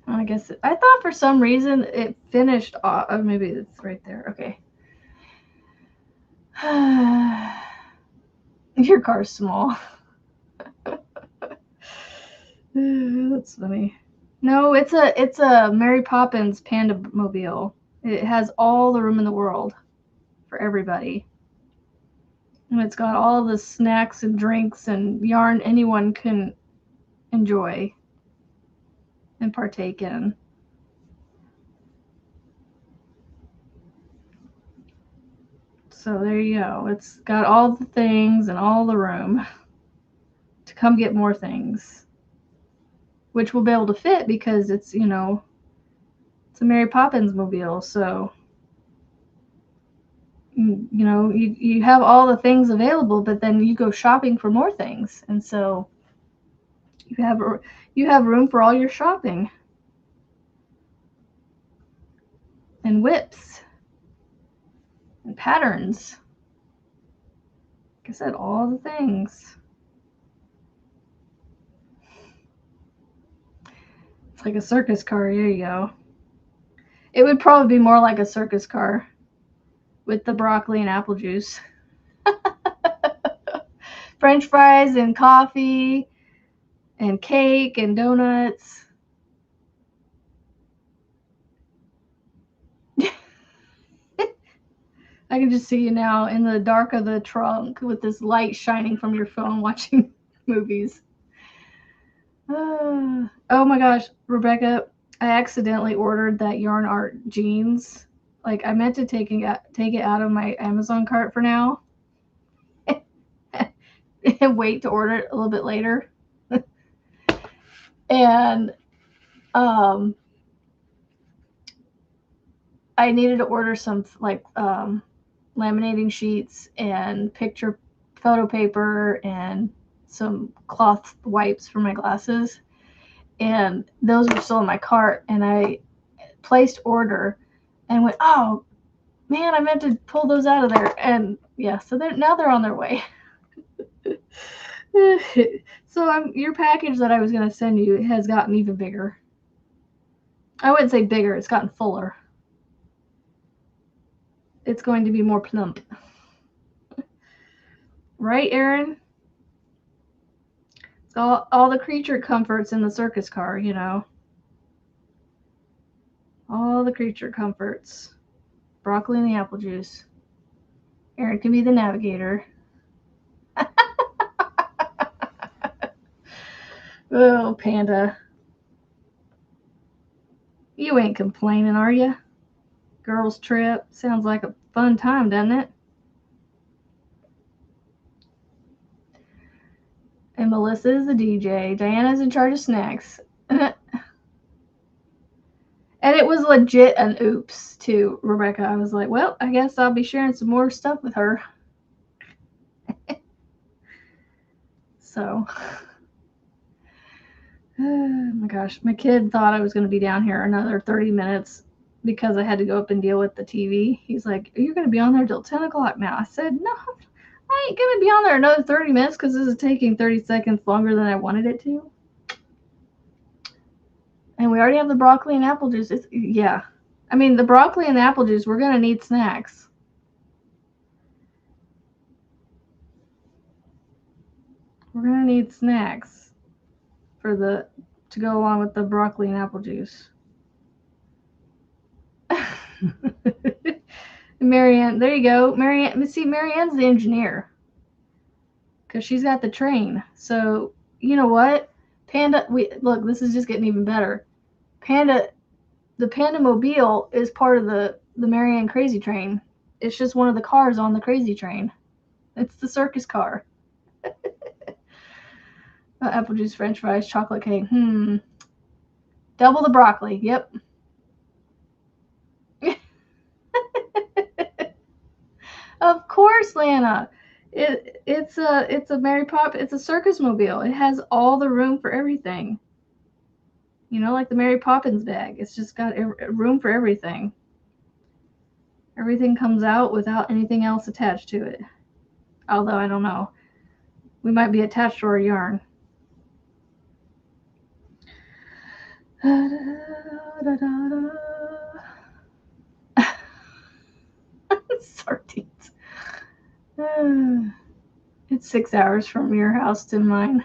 I guess I thought for some reason it finished off. Oh, maybe it's right there. Okay. Your car's small. That's funny. No, it's a Mary Poppins Panda Mobile. It has all the room in the world for everybody. And it's got all the snacks and drinks and yarn anyone can enjoy and partake in. So there you go. It's got all the things and all the room to come get more things, which will be able to fit because it's, you know, it's a Mary Poppins mobile. So, you know, you have all the things available, but then you go shopping for more things. And so you have room for all your shopping. And whips and patterns. Like I said, all the things. It's like a circus car. There you go. It would probably be more like a circus car with the broccoli and apple juice. French fries and coffee and cake and donuts. I can just see you now in the dark of the trunk with this light shining from your phone watching movies. Oh my gosh, Rebecca, I accidentally ordered that yarn art jeans. Like I meant to take it out of my Amazon cart for now and wait to order it a little bit later. And I needed to order some like laminating sheets and picture photo paper and some cloth wipes for my glasses. And those were still in my cart, and I placed order and went, oh man, I meant to pull those out of there. And yeah, so now they're on their way. So your package that I was going to send you has gotten even bigger. I wouldn't say bigger, it's gotten fuller. It's going to be more plump. Right, Erin? It's all the creature comforts in the circus car, you know. All the creature comforts. Broccoli and the apple juice. Erin can be the navigator. Oh, Panda. You ain't complaining, are you? Girls trip. Sounds like a fun time, doesn't it? And Melissa is the DJ. Diana's in charge of snacks. And it was legit an oops, too, Rebecca. I was like, well, I guess I'll be sharing some more stuff with her. So, oh my gosh. My kid thought I was going to be down here another 30 minutes because I had to go up and deal with the TV. He's like, you're going to be on there till 10 o'clock now. I said, no, I ain't going to be on there another 30 minutes because this is taking 30 seconds longer than I wanted it to. And we already have the broccoli and apple juice. Yeah. I mean, the broccoli and the apple juice, we're going to need snacks. We're going to need snacks to go along with the broccoli and apple juice. Marianne, there you go. Marianne's the engineer. Because she's got the train. So, you know what? Panda, look, this is just getting even better. The Panda Mobile is part of the Marianne Crazy Train. It's just one of the cars on the Crazy Train. It's the circus car. Apple juice, french fries, chocolate cake. Double the broccoli. Yep. Of course, Lana. It's a Mary Poppins. It's a circus mobile. It has all the room for everything. You know, like the Mary Poppins bag. It's just got room for everything. Everything comes out without anything else attached to it. Although, I don't know. We might be attached to our yarn. Sardines. It's 6 hours from your house to mine.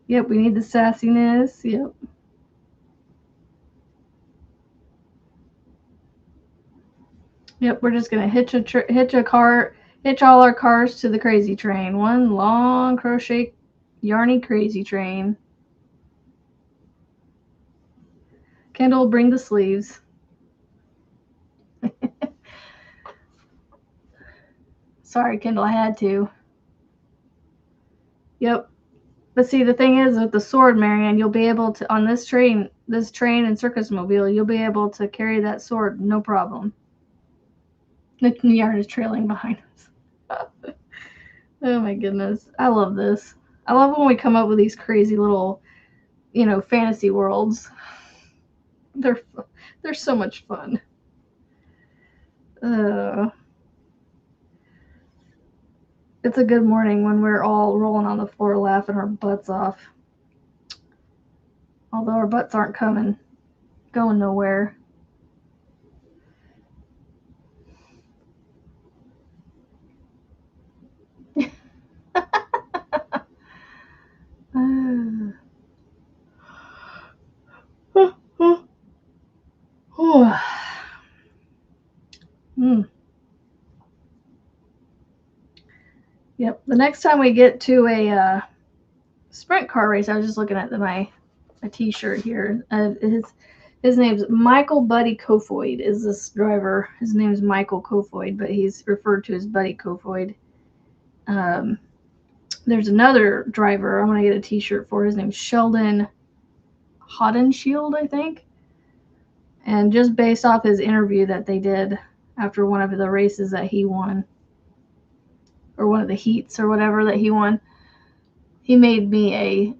Yep, we need the sassiness. Yep. Yep, we're just gonna hitch all our cars to the crazy train. One long crochet, yarny crazy train. Kendall, bring the sleeves. Sorry, Kendall, I had to. Yep. But see, the thing is with the sword, Marianne, you'll be able to, on this train and circus mobile, you'll be able to carry that sword, no problem. The yarn is trailing behind us. Oh my goodness. I love this. I love when we come up with these crazy little, fantasy worlds. They're so much fun. It's a good morning when we're all rolling on the floor laughing our butts off. Although our butts aren't going nowhere. Yep. The next time we get to a sprint car race, I was just looking at my T-shirt here. His name's Michael Buddy Kofoid. Is this driver? His name's Michael Kofoid, but he's referred to as Buddy Kofoid. There's another driver I want to get a T-shirt for. His name's Sheldon Hodenshield, I think. And just based off his interview that they did after one of the races that he won, or one of the heats or whatever that he won, he made me a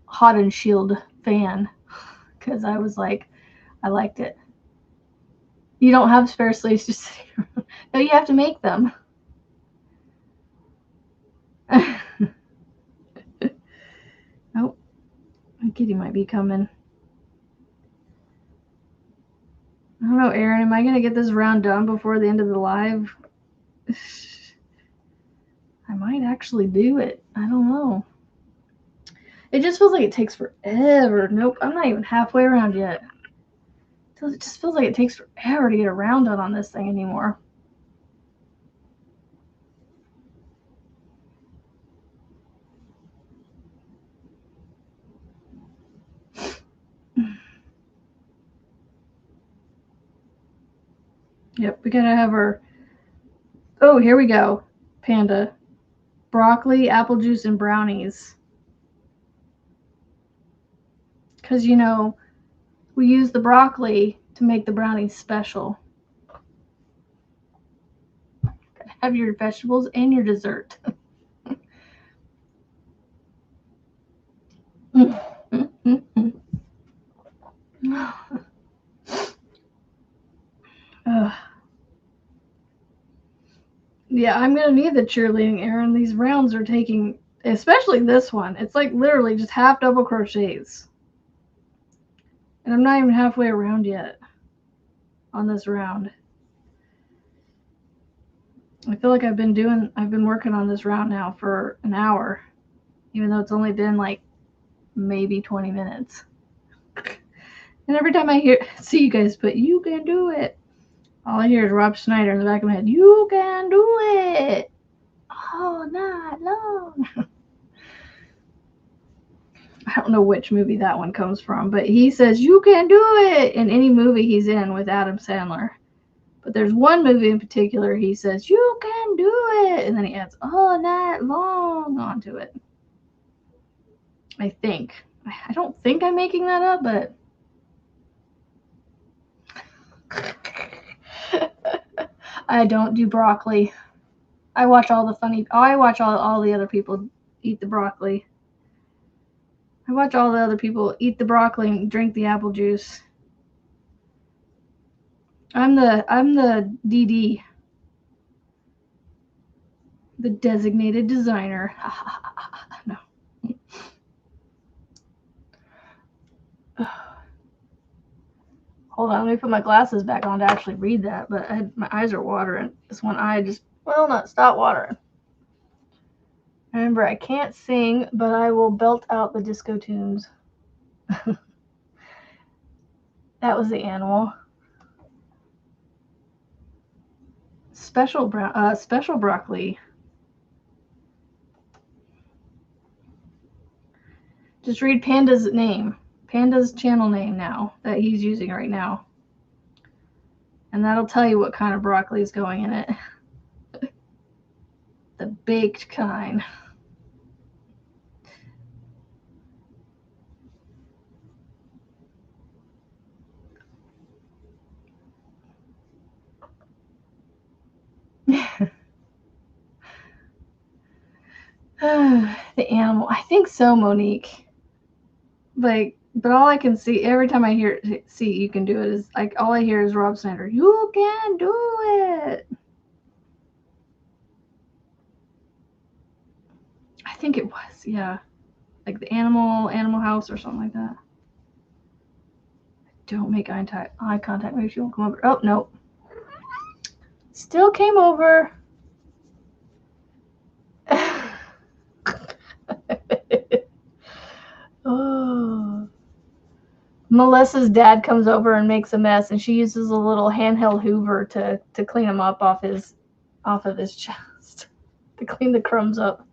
Hodenshield fan because I was like, I liked it. You don't have spare sleeves just sitting around. No, you have to make them. Oh, my kitty might be coming. I don't know, Erin, am I going to get this round done before the end of the live? I might actually do it. I don't know. It just feels like it takes forever. Nope, I'm not even halfway around yet. It just feels like it takes forever to get a round done on this thing anymore. Yep, we gotta have our... Oh, here we go. Panda. Broccoli, apple juice, and brownies. Because, you know, we use the broccoli to make the brownies special. Gotta have your vegetables and your dessert. Yeah, I'm gonna need the cheerleading, Erin. These rounds are taking, especially this one. It's like literally just half double crochets, and I'm not even halfway around yet on this round. I feel like I've been working on this round now for an hour, even though it's only been like maybe 20 minutes. And every time I see you guys put, "You can do it," all I hear is Rob Schneider in the back of my head. "You can do it all night long." I don't know which movie that one comes from, but he says, "You can do it" in any movie he's in with Adam Sandler. But there's one movie in particular he says, "You can do it," and then he adds "all night long" onto it. I think. I don't think I'm making that up, but I don't do broccoli. I watch all the funny... I watch all the other people eat the broccoli. I watch all the other people eat the broccoli and drink the apple juice. I'm the DD. The designated designer. No. Hold on, let me put my glasses back on to actually read that, but my eyes are watering. This one eye just will not stop watering. Remember, I can't sing, but I will belt out the disco tunes. That was the animal. Special broccoli. Just read Panda's name. Panda's channel name now that he's using right now. And that'll tell you what kind of broccoli is going in it. The baked kind. The animal. I think so, Monique. Like, but all I can see every time I see "you can do it" is like all I hear is Rob Schneider. "You can do it." I think it was, yeah, like the Animal House or something like that. Don't make eye contact. Maybe she won't come over. Oh no, still came over. Oh. Melissa's dad comes over and makes a mess, and she uses a little handheld Hoover to clean him up off of his chest. to clean the crumbs up.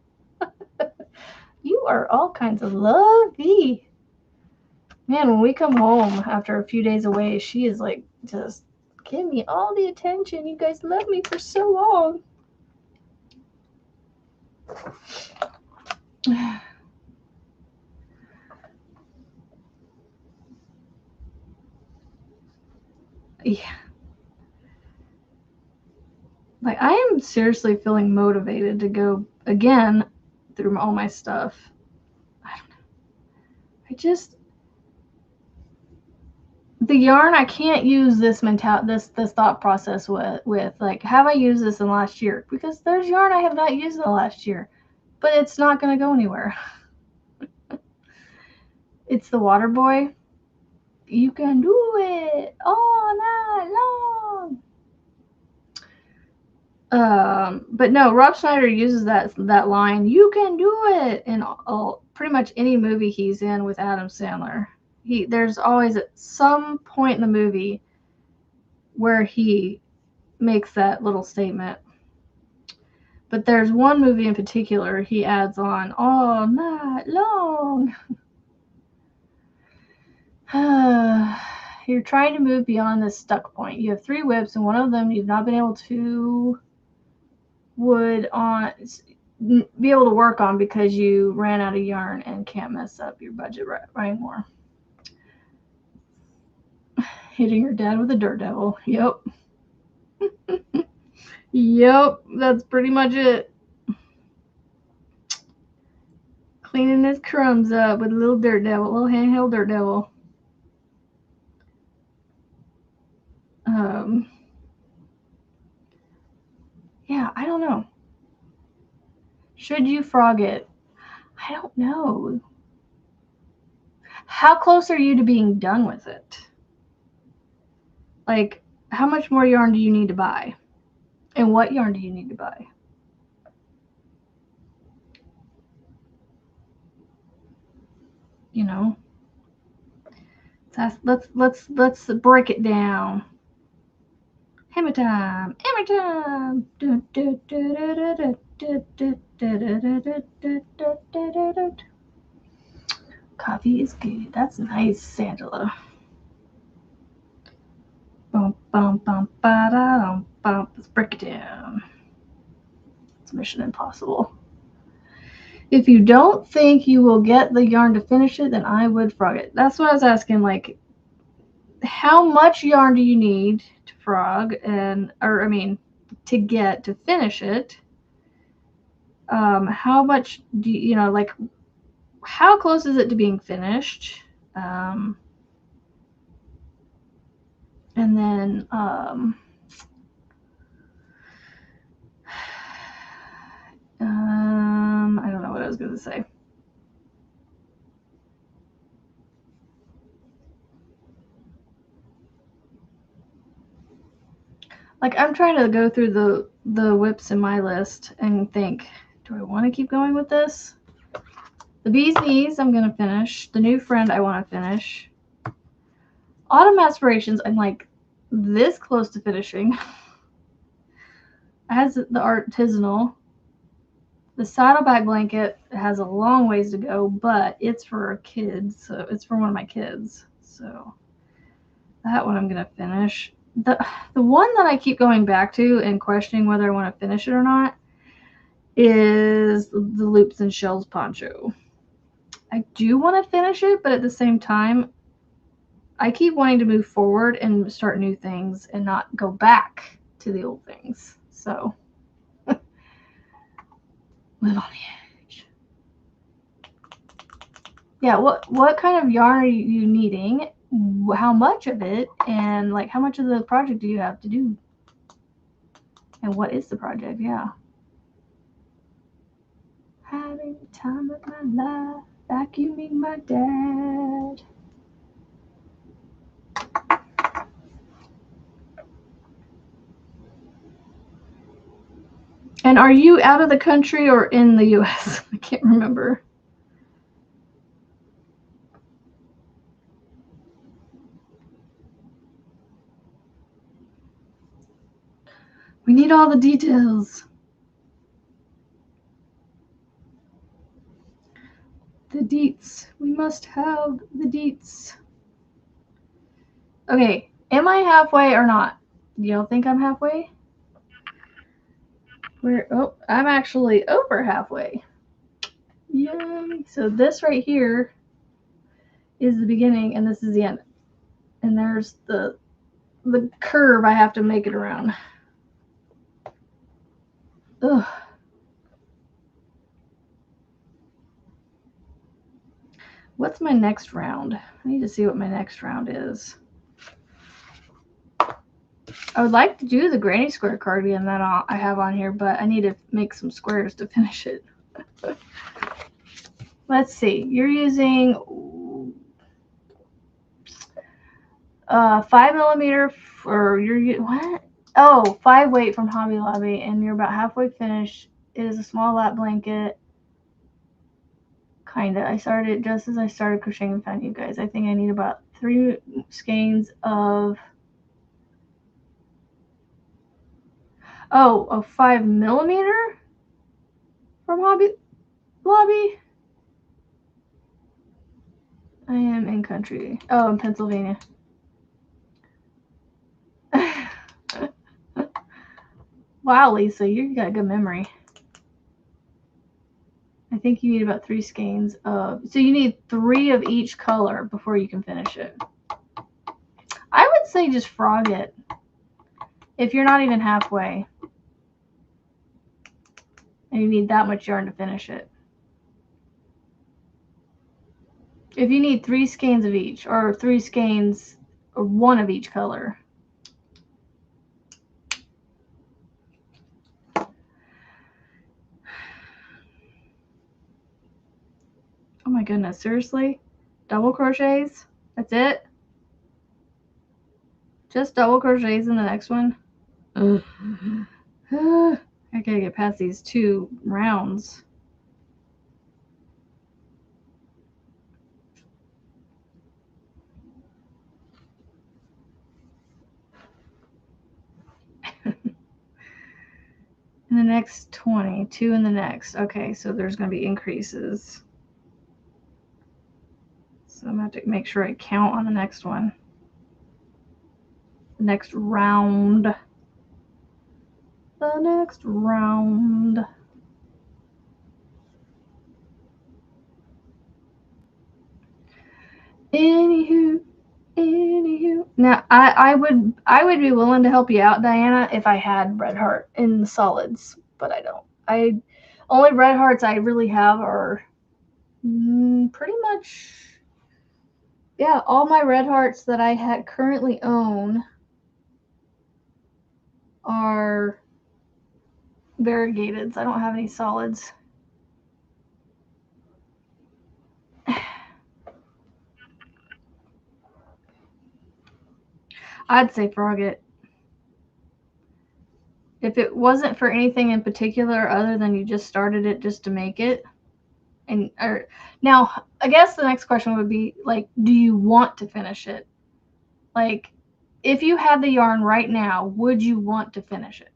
You are all kinds of lovey. Man, when we come home after a few days away, she is like, just give me all the attention. You guys love me for so long. Yeah. Like, I am seriously feeling motivated to go again through all my stuff. I don't know. The yarn, I can't use this this thought process with like, have I used this in the last year? Because there's yarn I have not used in the last year, but it's not going to go anywhere. It's the Water Boy. You can do it all night long. But no, Rob Schneider uses that line, you can do it, in pretty much any movie he's in with Adam Sandler. There's always at some point in the movie where he makes that little statement. But there's one movie in particular he adds on, all night long. You're trying to move beyond this stuck point. You have 3 whips, and one of them you've not been able to be able to work on because you ran out of yarn and can't mess up your budget right anymore. Hitting your dad with a dirt devil. Yep. Yep, that's pretty much it. Cleaning his crumbs up with a little dirt devil, little handheld dirt devil. Yeah, I don't know. Should you frog it? I don't know. How close are you to being done with it? Like, how much more yarn do you need to buy? And what yarn do you need to buy? You know? Let's break it down. Hammer time! Hammer time! Coffee is good. That's nice, Angela. Bum, bum, bum, ba-da, bum. Let's break it down. It's Mission Impossible. If you don't think you will get the yarn to finish it, then I would frog it. That's what I was asking. Like, how much yarn do you need to frog, to get to finish it? How much do you know? Like, how close is it to being finished? And then I don't know what I was going to say. Like, I'm trying to go through the whips in my list and think, do I want to keep going with this? The Bee's Knees, I'm going to finish. The New Friend, I want to finish. Autumn Aspirations, I'm like this close to finishing. It has the artisanal. The Saddleback Blanket has a long ways to go, but it's for kids. So it's for one of my kids. So that one I'm going to finish. The one that I keep going back to and questioning whether I want to finish it or not is the Loops and Shells poncho. I do want to finish it, but at the same time, I keep wanting to move forward and start new things and not go back to the old things. So, live on the edge. Yeah, what kind of yarn are you needing? How much of it? And like, how much of the project do you have to do? And what is the project? Yeah. Having the time of my life, vacuuming my dad. And are you out of the country or in the U.S.? I can't remember. We need all the details. The deets. We must have the deets. Okay, am I halfway or not? Y'all think I'm halfway? Oh, I'm actually over halfway. Yay! So this right here is the beginning, and this is the end. And there's the curve I have to make it around. Ugh. What's my next round? I need to see what my next round is. I would like to do the granny square cardigan that I have on here, but I need to make some squares to finish it. Let's see. You're using 5mm for your what? Oh, 5 weight from Hobby Lobby, and you're about halfway finished. It is a small lap blanket. Kinda. I started just as I started crocheting and found you guys. I think I need about 3 skeins of a 5mm from Hobby Lobby. I am in country. Oh, in Pennsylvania. Wow, Lisa, you got good memory. I think you need about 3 skeins of. So you need 3 of each color before you can finish it. I would say just frog it. If you're not even halfway. And you need that much yarn to finish it. If you need 3 skeins of each, or 3 skeins, or 1 of each color. Oh my goodness, seriously? Double crochets? That's it? Just double crochets in the next one? I gotta get past these 2 rounds. In the next 20, 2 in the next. Okay, so there's going to be increases. So I'm going to have to make sure I count on the next one. The next round. The next round. Anywho. Now, I would be willing to help you out, Diana, if I had red heart in the solids, but I don't. Only red hearts I really have are pretty much, yeah, all my red hearts that I currently own are variegateds. I don't have any solids. I'd say frog it. If it wasn't for anything in particular other than you just started it just to make it. Now, I guess the next question would be, like, do you want to finish it? Like, if you had the yarn right now, would you want to finish it?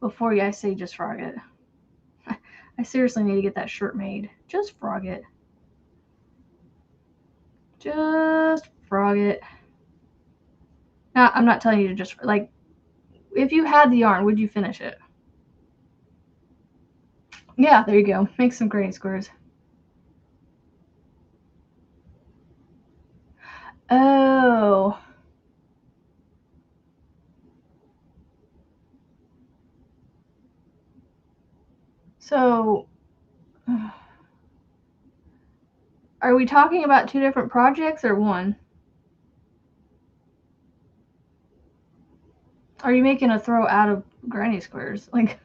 Before I say just frog it. I seriously need to get that shirt made. Just frog it. Just frog it. Now, I'm not telling you to just, like, if you had the yarn, would you finish it? Yeah, there you go. Make some granny squares. Oh. So, are we talking about 2 different projects or one? Are you making a throw out of granny squares? Like,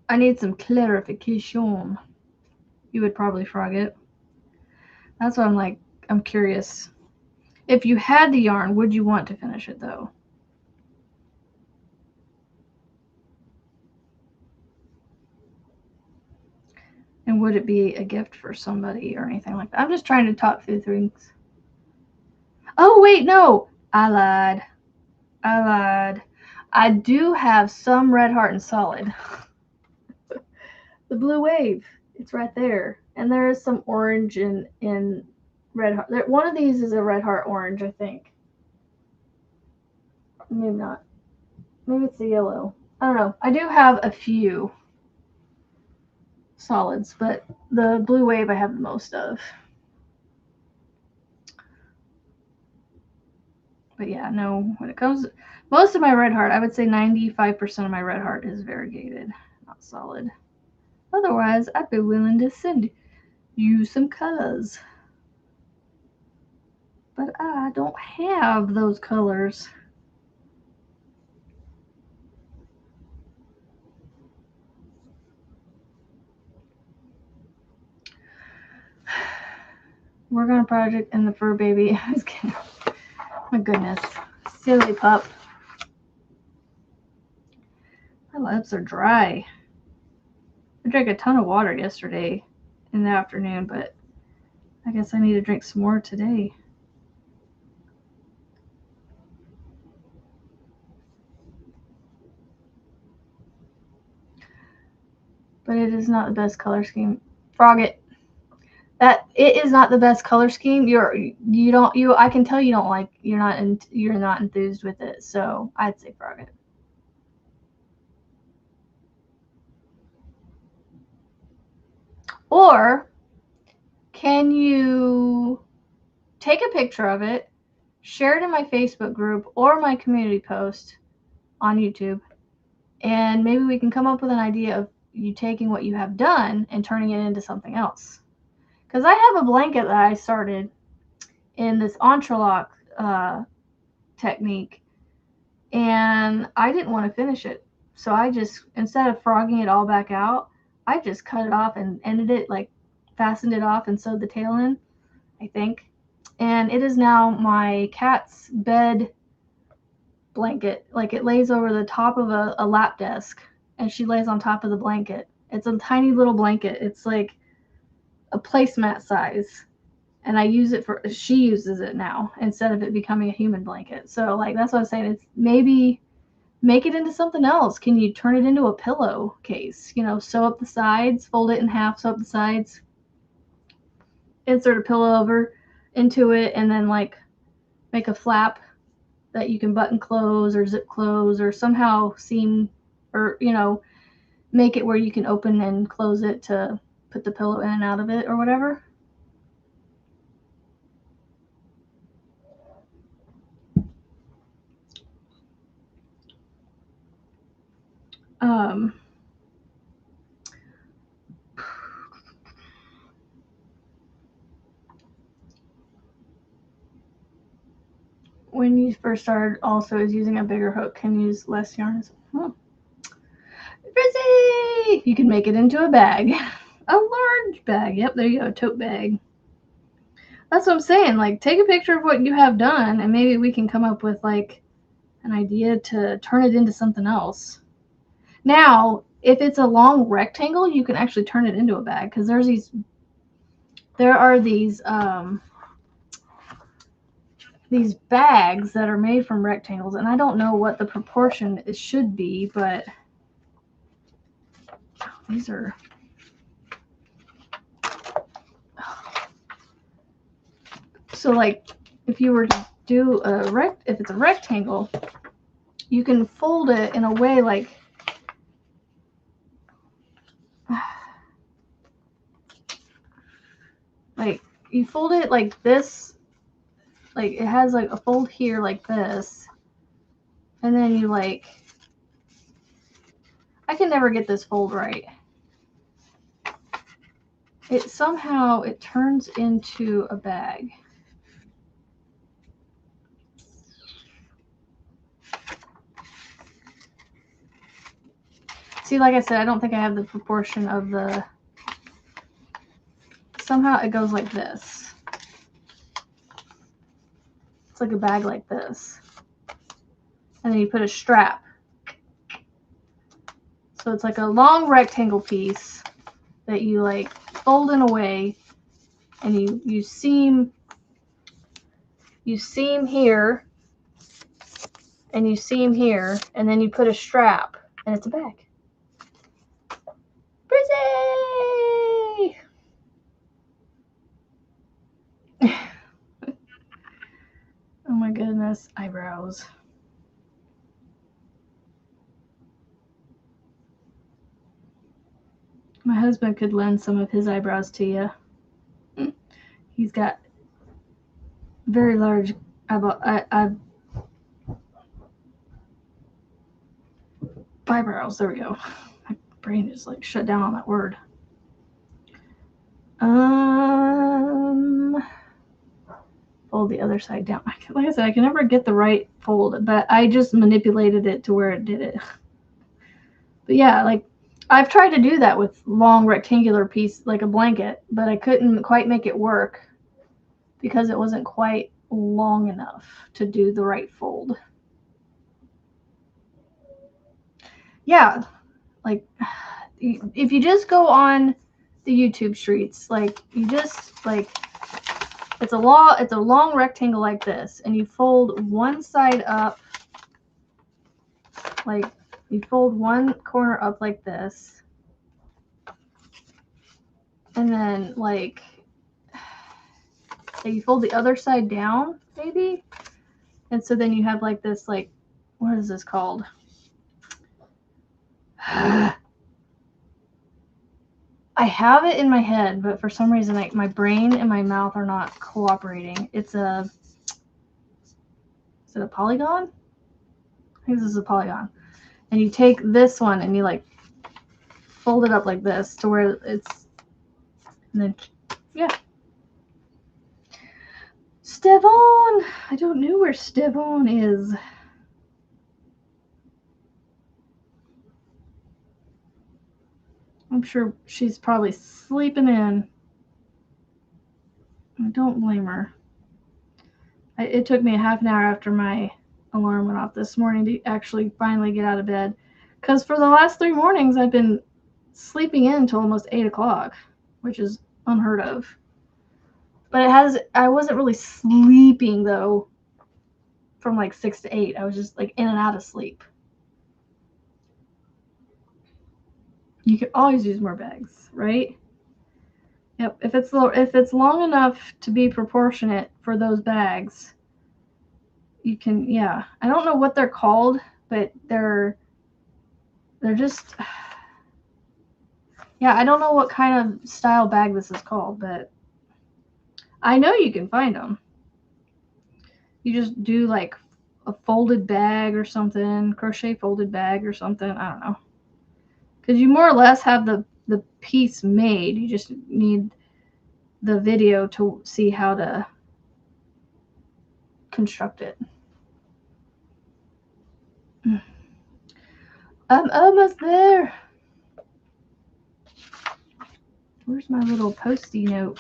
I need some clarification. You would probably frog it. That's what I'm like. I'm curious. If you had the yarn, would you want to finish it though? And would it be a gift for somebody or anything like that? I'm just trying to talk through things. Oh, wait, no. I lied. I do have some red heart and solid. The Blue Wave. It's right there. And there is some orange in red heart. One of these is a red heart orange, I think. Maybe not. Maybe it's the yellow. I don't know. I do have a few solids, but the Blue Wave I have the most of. But yeah, no, when it comes, most of my red heart, I would say 95% of my red heart is variegated, not solid. Otherwise, I'd be willing to send you some colors. But I don't have those colors. Work on a project and the fur baby. I was kidding. My goodness. Silly pup. My lips are dry. I drank a ton of water yesterday in the afternoon, but I guess I need to drink some more today. But it is not the best color scheme. Frog it. That it is not the best color scheme. I can tell you don't like you're not enthused with it. So I'd say frog it. Or can you take a picture of it, share it in my Facebook group or my community post on YouTube, and maybe we can come up with an idea of you taking what you have done and turning it into something else. Because I have a blanket that I started in this entrelac technique, and I didn't want to finish it. So I just, instead of frogging it all back out, I just cut it off and ended it, like fastened it off and sewed the tail in, I think. And it is now my cat's bed blanket. Like it lays over the top of a lap desk, and she lays on top of the blanket. It's a tiny little blanket. It's like a placemat size. And I use it she uses it now instead of it becoming a human blanket. So like that's what I'm saying. It's maybe make it into something else. Can you turn it into a pillowcase? Sew up the sides, fold it in half, sew up the sides, insert a pillow over into it, and then like make a flap that you can button close or zip close or somehow seam or make it where you can open and close it to put the pillow in and out of it or whatever. When you first started, also is using a bigger hook can use less yarn. Frizzy! You can make it into a bag. A large bag. Yep, there you go, a tote bag. That's what I'm saying. Like, take a picture of what you have done, and maybe we can come up with, like, an idea to turn it into something else. Now, if it's a long rectangle, you can actually turn it into a bag, because there are these bags that are made from rectangles, and I don't know what the proportion it should be, but these are so like if you were to do if it's a rectangle, you can fold it in a way like you fold it like this, like it has like a fold here like this, and then you like, I can never get this fold right. Somehow it turns into a bag. See, like I said, I don't think I have the proportion of the, somehow it goes like this. It's like a bag like this. And then you put a strap. So it's like a long rectangle piece that you like fold in a way, and you seam here, and you seam here, and then you put a strap, and it's a bag. Brizzy! Oh my goodness, eyebrows. My husband could lend some of his eyebrows to you. He's got very large eyebrows. There we go. My brain just like shut down on that word. Fold the other side down. Like I said, I can never get the right fold, but I just manipulated it to where it did it. But yeah, like I've tried to do that with long rectangular piece, like a blanket, but I couldn't quite make it work because it wasn't quite long enough to do the right fold. Yeah, like if you just go on the YouTube streets, like you just like it's a long rectangle like this, and you fold one side up, like you fold one corner up like this, and then like you fold the other side down maybe, and so then you have like this, like, what is this called? I have it in my head, but for some reason my brain and my mouth are not cooperating. Is it a polygon? I think this is a polygon. And you take this one and you like fold it up like this to where it's, and then, yeah. Stevon! I don't know where Stevon is. I'm sure she's probably sleeping in. I don't blame her. It took me a half an hour after my alarm went off this morning to actually finally get out of bed. Because for the last 3 mornings, I've been sleeping in until almost 8 o'clock, which is unheard of. But I wasn't really sleeping, though, from like 6 to 8. I was just like in and out of sleep. You can always use more bags, right? Yep. If it's long enough to be proportionate for those bags, you can, yeah. I don't know what they're called, but they're just, yeah, I don't know what kind of style bag this is called, but I know you can find them. You just do like a folded bag or something, crochet folded bag or something. I don't know. Because you more or less have the piece made. You just need the video to see how to construct it. I'm almost there. Where's my little Post-it note?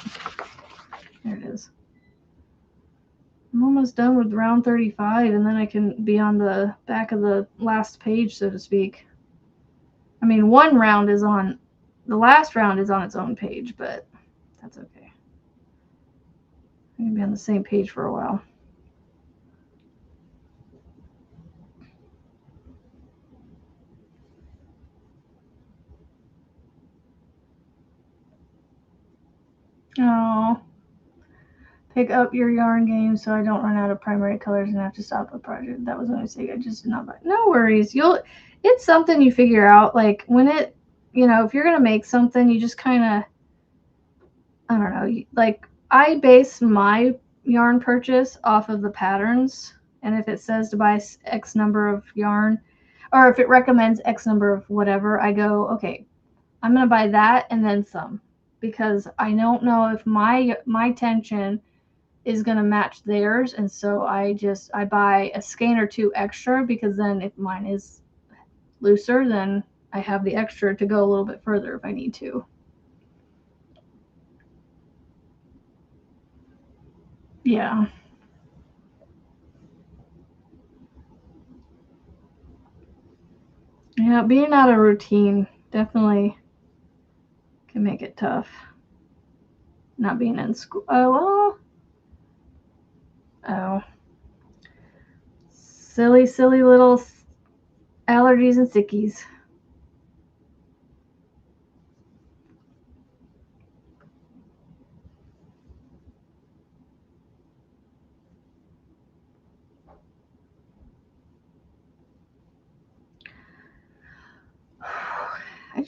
There it is. I'm almost done with round 35, and then I can be on the back of the last page, so to speak. I mean, the last round is on its own page, but that's okay. I'm going to be on the same page for a while. Oh, pick up your yarn game so I don't run out of primary colors and have to stop the project. That was a mistake. I just did not buy. No worries. It's something you figure out. Like when if you're going to make something, you just kind of, I don't know, like I base my yarn purchase off of the patterns. And if it says to buy X number of yarn, or if it recommends X number of whatever, I go, okay, I'm going to buy that and then some, because I don't know if my tension is going to match theirs. And so I buy a skein or 2 extra, because then if mine is looser, then I have the extra to go a little bit further if I need to. Yeah. Yeah, being out of routine definitely can make it tough. Not being in school. Oh. Silly little allergies and sickies.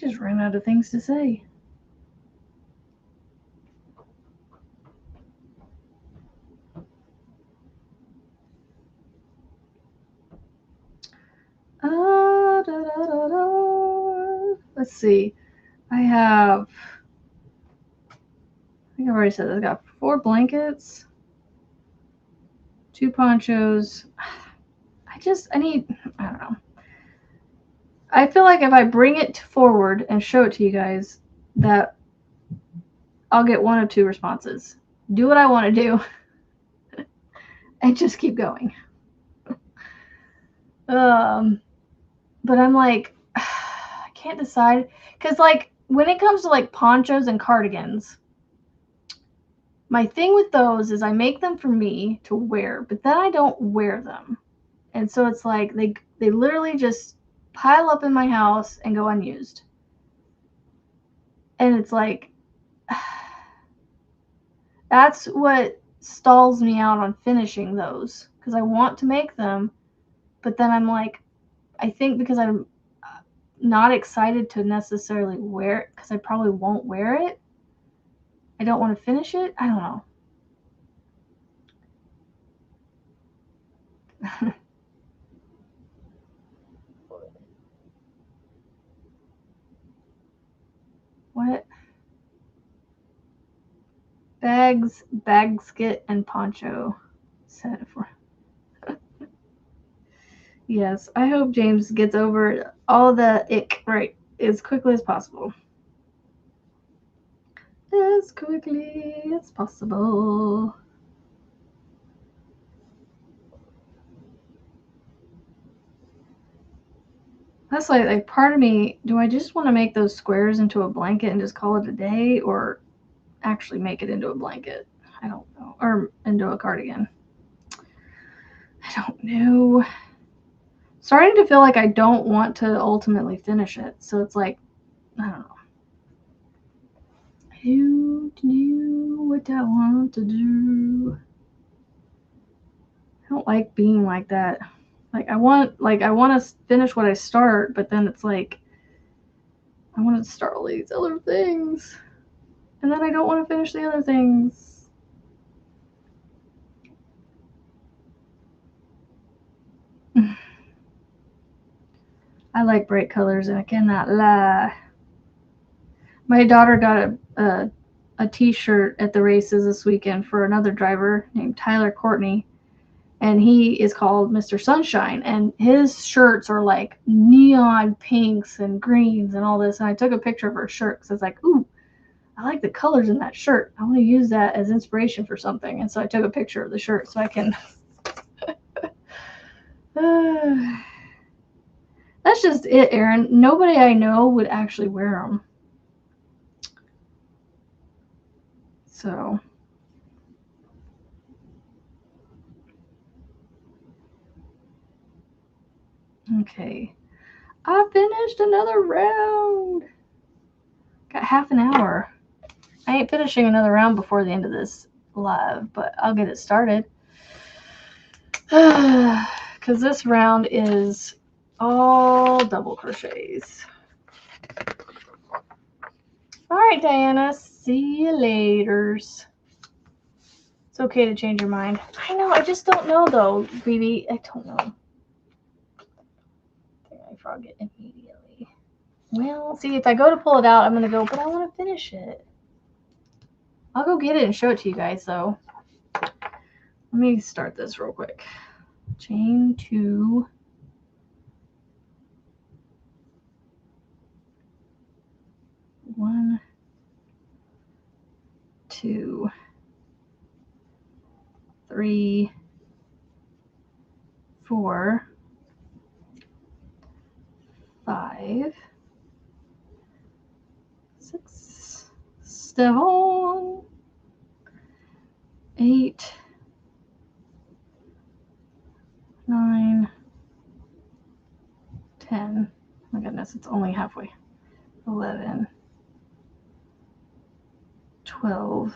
just ran out of things to say. Let's see. I think I've already said this. I got 4 blankets, 2 ponchos. I don't know. I feel like if I bring it forward and show it to you guys, that I'll get 1 of 2 responses. Do what I want to do and just keep going. But I'm like, I can't decide. Because, like, when it comes to, like, ponchos and cardigans, my thing with those is I make them for me to wear, but then I don't wear them. And so it's like they literally just pile up in my house and go unused. And it's like, that's what stalls me out on finishing those. Because I want to make them, but then I'm like, I think because I'm not excited to necessarily wear it, because I probably won't wear it, I don't want to finish it. I don't know. What? Bags, basket, and poncho set for. Yes, I hope James gets over all the ick right as quickly as possible. As quickly as possible. That's like part of me, do I just want to make those squares into a blanket and just call it a day, or actually make it into a blanket? I don't know. Or into a cardigan. I don't know. Starting to feel like I don't want to ultimately finish it. So it's like, I don't know. Who knew what I want to do? I don't like being like that. Like I want to finish what I start, but then it's like I want to start all these other things, and then I don't want to finish the other things. I like bright colors, and I cannot lie. My daughter got a T-shirt at the races this weekend for another driver named Tyler Courtney, and he is called Mr. Sunshine, and his shirts are like neon pinks and greens and all this. And I took a picture of her shirt because I was like, ooh, I like the colors in that shirt. I want to use that as inspiration for something. And so I took a picture of the shirt so I can. That's just it, Aaron. Nobody I know would actually wear them. So. Okay. I finished another round. Got half an hour. I ain't finishing another round before the end of this live, but I'll get it started. Because this round is all double crochets. All right, Diana. See you later. It's okay to change your mind. I know. I just don't know, though, BB. I don't know. I frog it immediately. Well, see, if I go to pull it out, I'm going to go, but I want to finish it. I'll go get it and show it to you guys, though. Let me start this real quick. Chain 2. One, 2, 3, 4, 5, 6, 7, 8, 9, 10. Oh my goodness, it's only halfway. 11, 12,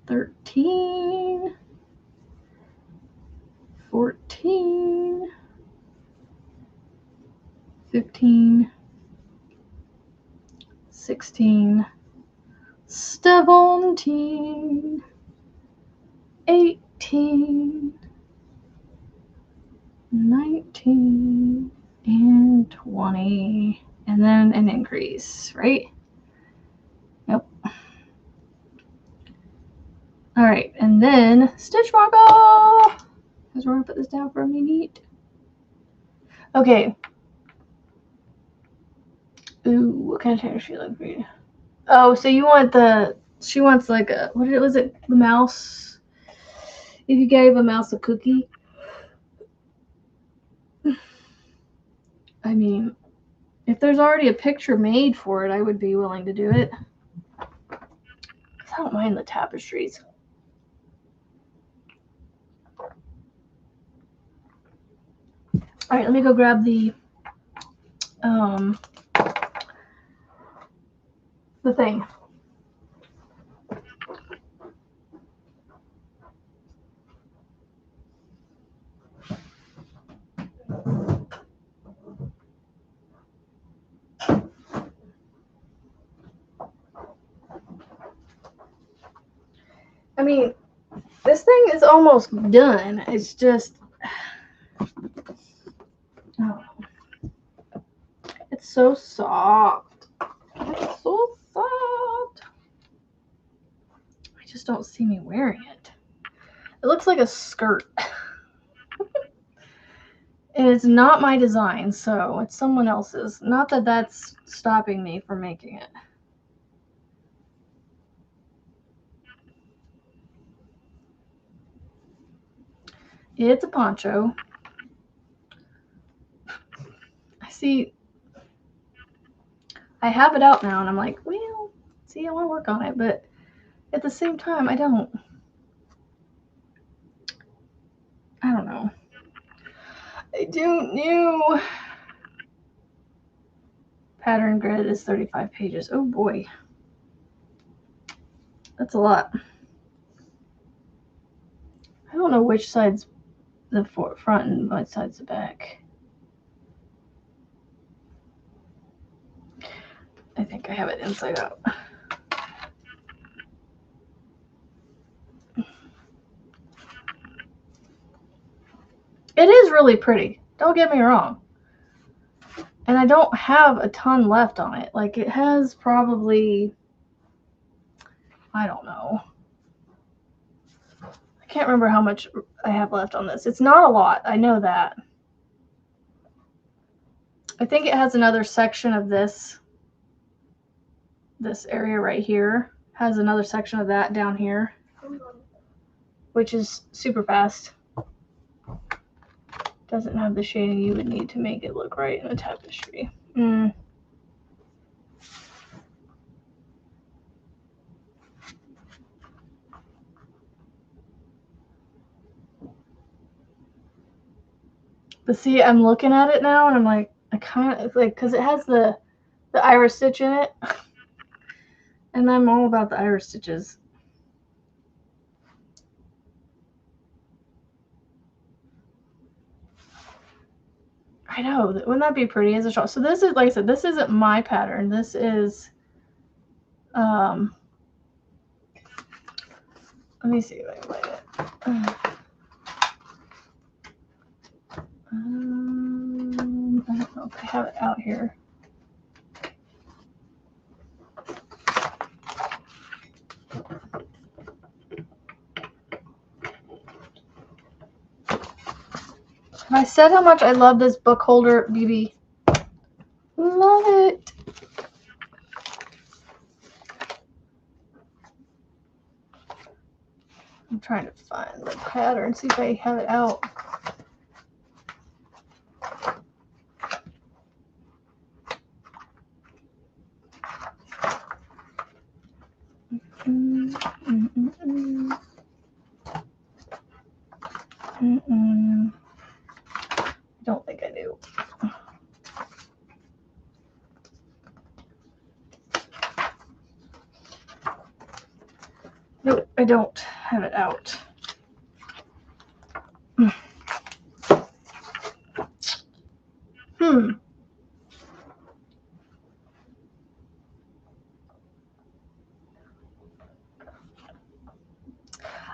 13, 14, 15, 16, 17, 18, 19, and 20, and then an increase, right? Yep. All right, and then stitch marker, because we're gonna put this down for a minute. Okay. Ooh, what kind of tattoo she look for you? Oh, so you want she wants like a, what was it, the mouse? If you gave a mouse a cookie. I mean, if there's already a picture made for it, I would be willing to do it. I don't mind the tapestries. All right, let me go grab the thing. I mean, this thing is almost done. It's just, oh, it's so soft. It's so soft. I just don't see me wearing it. It looks like a skirt. And it's not my design, so it's someone else's. Not that that's stopping me from making it. It's a poncho. I see. I have it out now, and I'm like, well, see, I want to work on it, but at the same time, I don't know. I don't know. Pattern grid is 35 pages. Oh boy. That's a lot. I don't know which side's the front and which side's the back. I think I have it inside out. It is really pretty. Don't get me wrong. And I don't have a ton left on it. Like, it has probably, I don't know. I can't remember how much I have left on this. It's not a lot. I know that. I think it has another section of this. This area right here has another section of that down here, which is super fast. Doesn't have the shading you would need to make it look right in a tapestry. But see, I'm looking at it now, and I'm like, I kind of like, because it has the iris stitch in it, and I'm all about the iris stitches. I know. Wouldn't that be pretty as a shawl? So this is, like I said, this isn't my pattern. This is, let me see if I can find it. I don't know if I have it out here. Have I said how much I love this book holder, BB? Love it. I'm trying to find the pattern, see if I have it out. I don't think I do. Nope, I don't have it out.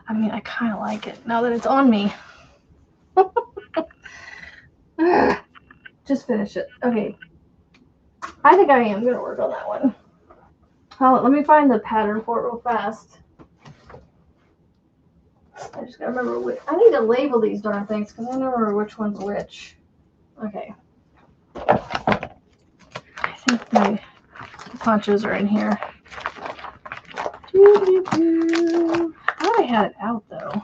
I mean, I kind of like it now that it's on me. Just finish it. Okay. I think I am going to work on that one. Oh, let me find the pattern for it real fast. I just got to remember which. I need to label these darn things because I never remember which one's which. Okay. I think my punches are in here. I thought I had it out though.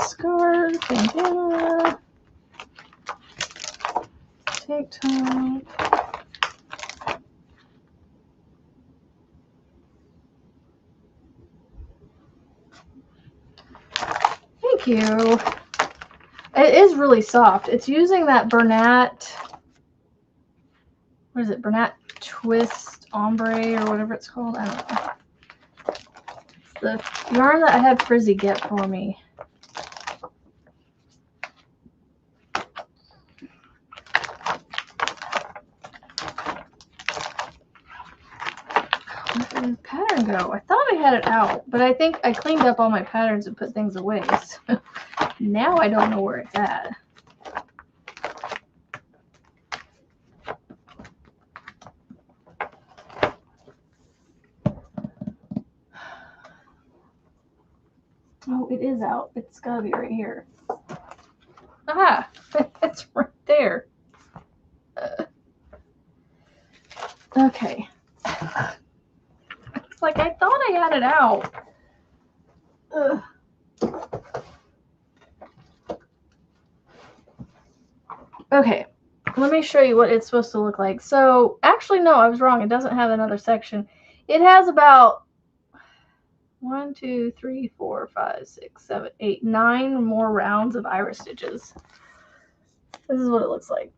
Scarf, bandana, tank top. Thank you. It is really soft. It's using that Bernat, what is it, Bernat Twist Ombre or whatever it's called. I don't know. It's the yarn that I had Frizzy get for me. Where did the pattern go? I thought I had it out, but I think I cleaned up all my patterns and put things away. So now I don't know where it's at. Oh, it is out. It's gotta be right here. Ah, it's right there. Okay. It's like I thought I had it out. Okay, let me show you what it's supposed to look like. So, actually, no, I was wrong. It doesn't have another section. It has about 1, 2, 3, 4, 5, 6, 7, 8, 9 more rounds of iris stitches. This is what it looks like.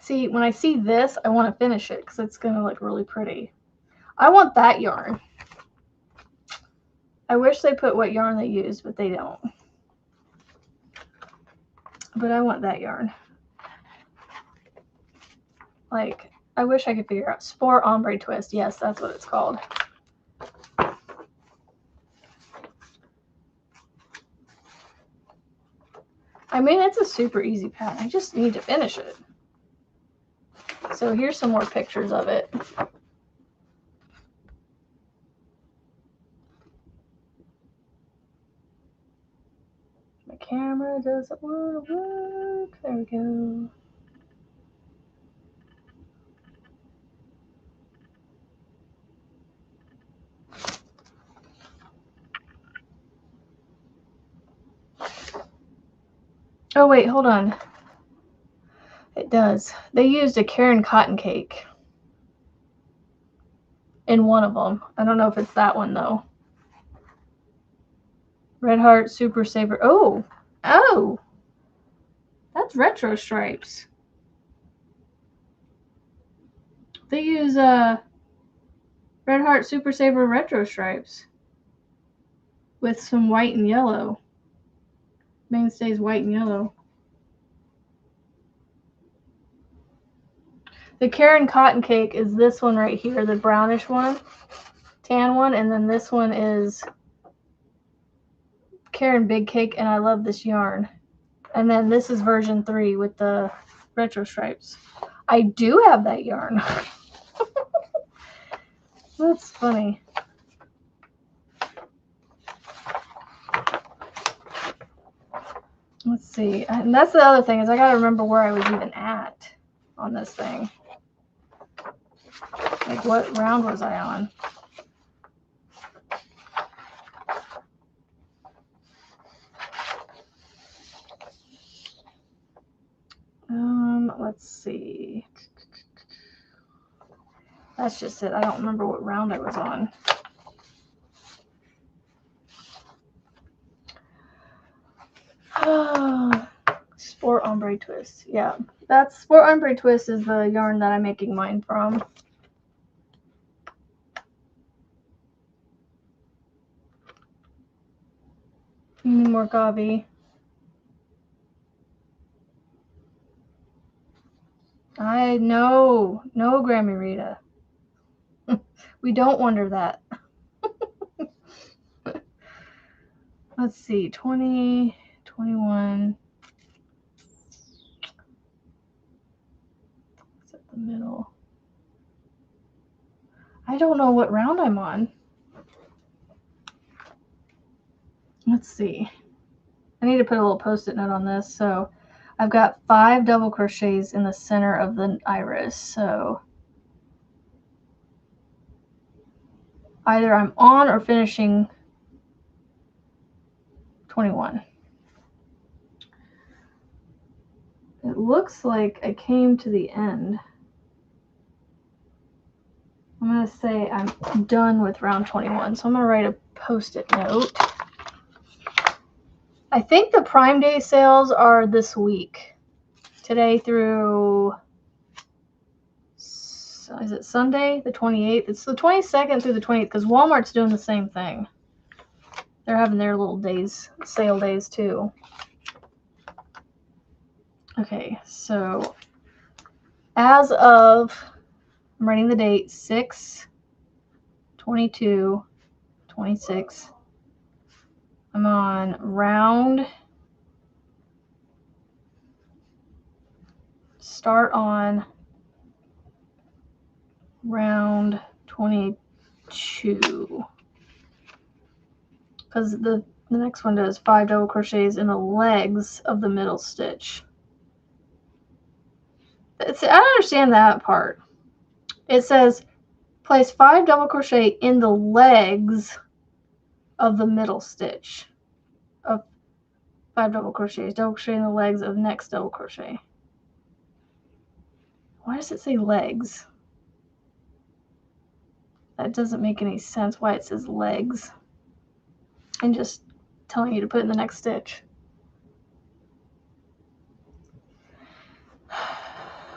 See, when I see this, I want to finish it because it's going to look really pretty. I want that yarn. I wish they put what yarn they use, but they don't. But I want that yarn. Like, I wish I could figure out. Sport Ombre Twist. Yes, that's what it's called. I mean, it's a super easy pattern. I just need to finish it. So here's some more pictures of it. My camera doesn't want to work. There we go. Oh, wait, hold on. It does. They used a Karen cotton cake in one of them. I don't know if it's that one, though. Red Heart Super Saver. Oh! Oh! That's retro stripes. They use Red Heart Super Saver retro stripes with some white and yellow. Mainstays white and yellow. The Karen cotton cake is this one right here, the brownish one, tan one, and then this one is Karen big cake, and I love this yarn. And then this is version 3 with the retro stripes. I do have that yarn. That's funny. Let's see. And that's the other thing is I got to remember where I was even at on this thing. Like, what round was I on? Let's see. That's just it. I don't remember what round I was on. Sport Ombre Twist. Yeah, that's Sport Ombre Twist is the yarn that I'm making mine from. Any more Gavi? No, Grammy Rita. We don't wonder that. Let's see, 20, 21. It's at the middle. I don't know what round I'm on. Let's see. I need to put a little post-it note on this. So I've got 5 double crochets in the center of the iris. So either I'm on or finishing 21. It looks like I came to the end. I'm going to say I'm done with round 21. So I'm going to write a post-it note. I think the Prime Day sales are this week. Today through, is it Sunday, the 28th? It's the 22nd through the 28th because Walmart's doing the same thing. They're having their little days, sale days too. Okay, so as of, I'm writing the date, 6/22/26. I'm on start on round 22. Because the next one does 5 double crochets in the legs of the middle stitch. I don't understand that part. It says place 5 double crochet in the legs of the middle stitch of 5 double crochets. Double crochet in the legs of next double crochet. Why does it say legs? That doesn't make any sense why it says legs. And just telling you to put in the next stitch.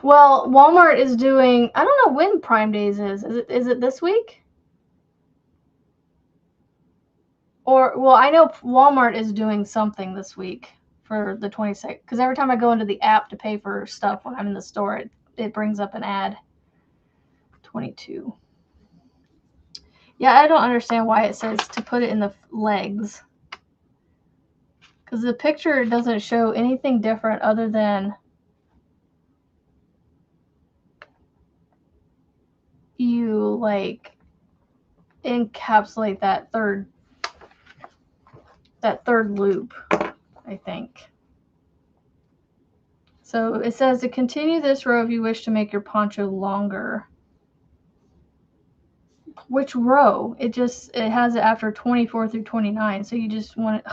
Well, Walmart is doing, I don't know when Prime Days is. Is it this week? Or, well, I know Walmart is doing something this week for the 22nd. Because every time I go into the app to pay for stuff when I'm in the store, it brings up an ad. 22. Yeah, I don't understand why it says to put it in the legs. Because the picture doesn't show anything different other than you, like, encapsulate that third loop, I think. So it says to continue this row if you wish to make your poncho longer. Which row? It has it after 24 through 29, so you just want it.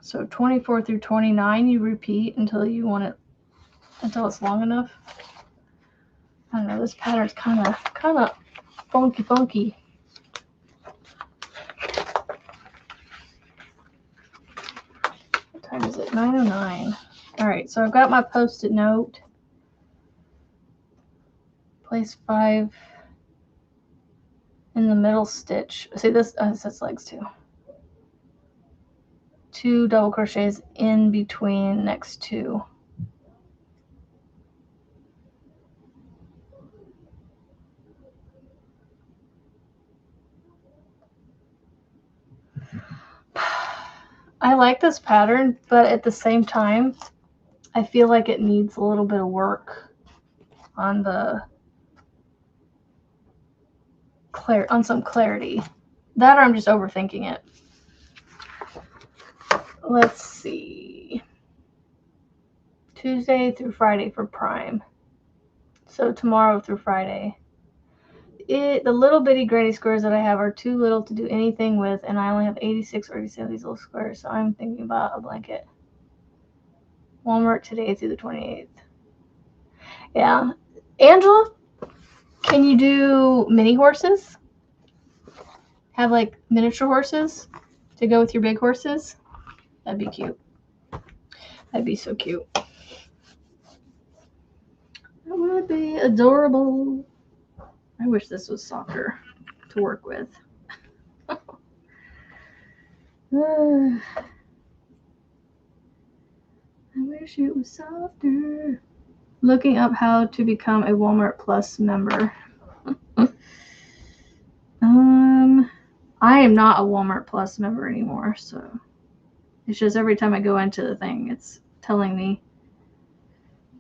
So 24 through 29 you repeat until you want it, until it's long enough. I don't know, this pattern's kind of funky. What time is it? 9:09. All right, so I've got my post-it note. Place 5 in the middle stitch. See, this says legs too. 2 double crochets in between next 2. I like this pattern, but at the same time, I feel like it needs a little bit of work on some clarity. That or I'm just overthinking it. Let's see. Tuesday through Friday for Prime. So tomorrow through Friday. The little bitty granny squares that I have are too little to do anything with, and I only have 86 or 87 of these little squares, so I'm thinking about a blanket. Walmart today through the 28th. Yeah. Angela, can you do mini horses? Have like miniature horses to go with your big horses? That'd be cute. That'd be so cute. That would be adorable. I wish this was softer. to work with. I wish it was softer. Looking up how to become a Walmart Plus member. I am not a Walmart Plus member anymore, so it's just every time I go into the thing, it's telling me,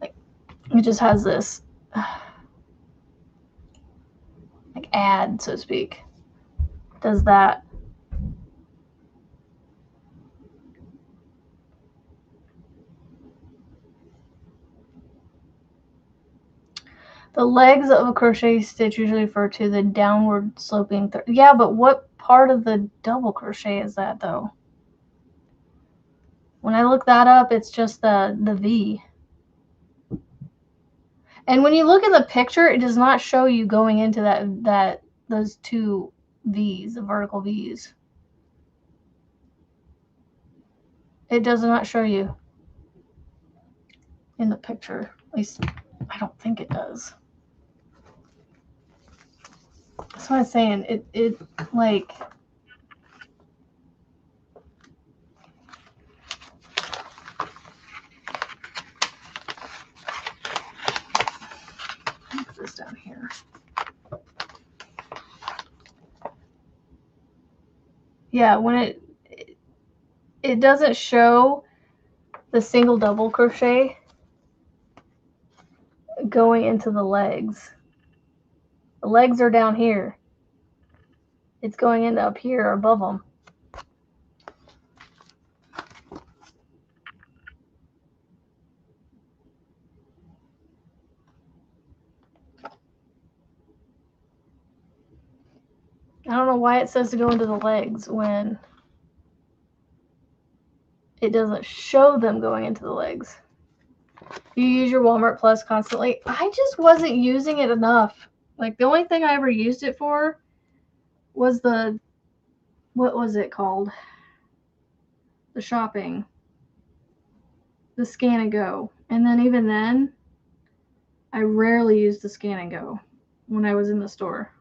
like, it just has this like ad, so to speak. Does that. The legs of a crochet stitch usually refer to the downward sloping yeah, but what part of the double crochet is that though? When I look that up, it's just the V. And when you look at the picture, it does not show you going into those two V's, the vertical V's. It does not show you in the picture. At least I don't think it does. That's what I'm saying. It like, put this down here. Yeah, when it doesn't show the single double crochet going into the legs. The legs are down here. It's going into up here above them. I don't know why it says to go into the legs when it doesn't show them going into the legs. You use your Walmart Plus constantly. I just wasn't using it enough. Like, the only thing I ever used it for was the, what was it called? The shopping. The Scan and Go. And then even then, I rarely used the Scan and Go when I was in the store.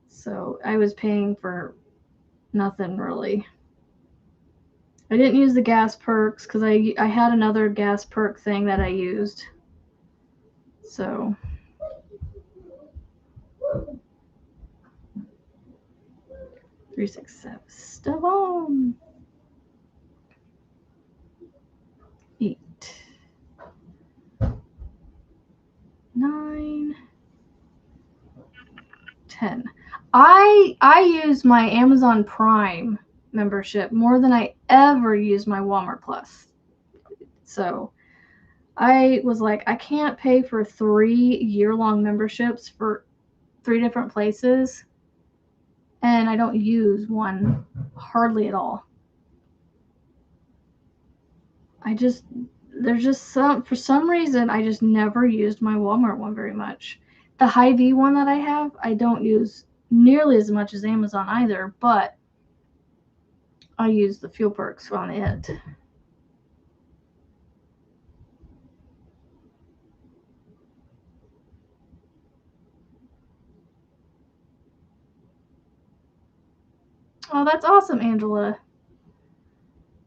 So I was paying for nothing really. I didn't use the gas perks because I had another gas perk thing that I used. So 367. Step on. 8. 9. 10. I use my Amazon Prime membership more than I ever use my Walmart Plus. So I was like, I can't pay for 3 year-long memberships for 3 different places, and I don't use one hardly at all. There's just for some reason, I just never used my Walmart one very much. The Hy-Vee one that I have, I don't use nearly as much as Amazon either, but I use the fuel perks on it. Oh, that's awesome, Angela.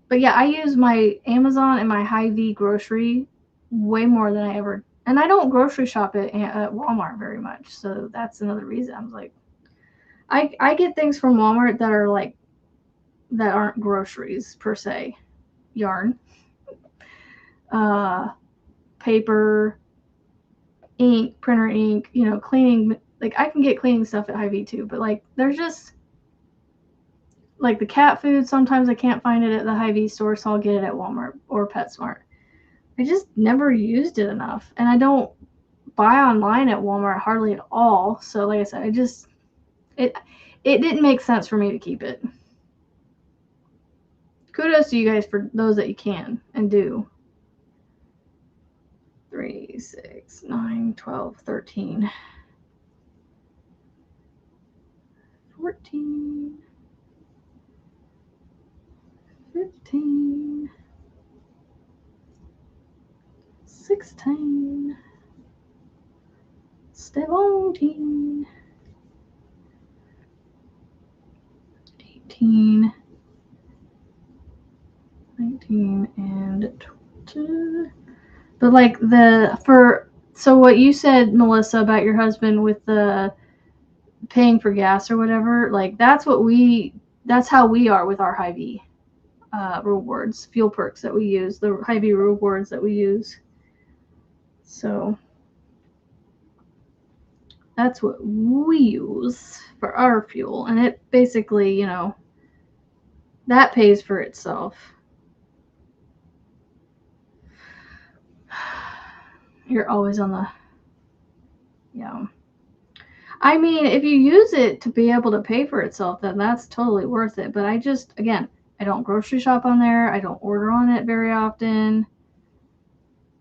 But yeah, I use my Amazon and my Hy-Vee grocery way more than I ever, and I don't grocery shop at Walmart very much, so that's another reason. I was like, I get things from Walmart that are like, that aren't groceries per se. Yarn, paper, ink, printer ink, cleaning. Like, I can get cleaning stuff at Hy-Vee too, but like, there's just like the cat food. Sometimes I can't find it at the Hy-Vee store, so I'll get it at Walmart or PetSmart. I just never used it enough, and I don't buy online at Walmart hardly at all. So like I said, it didn't make sense for me to keep it. Kudos to you guys for those that you can and do. 3, 6, 9, 12, 13, 14, 15, 16, 17, 19, 19 and 20. But like so what you said, Melissa, about your husband with the paying for gas or whatever, like that's how we are with our Hy-Vee rewards, fuel perks that we use, the Hy-Vee rewards that we use. So that's what we use for our fuel, and it basically, you know, that pays for itself. You're always on the, yeah. I mean, if you use it to be able to pay for itself, then that's totally worth it. But again, I don't grocery shop on there. I don't order on it very often.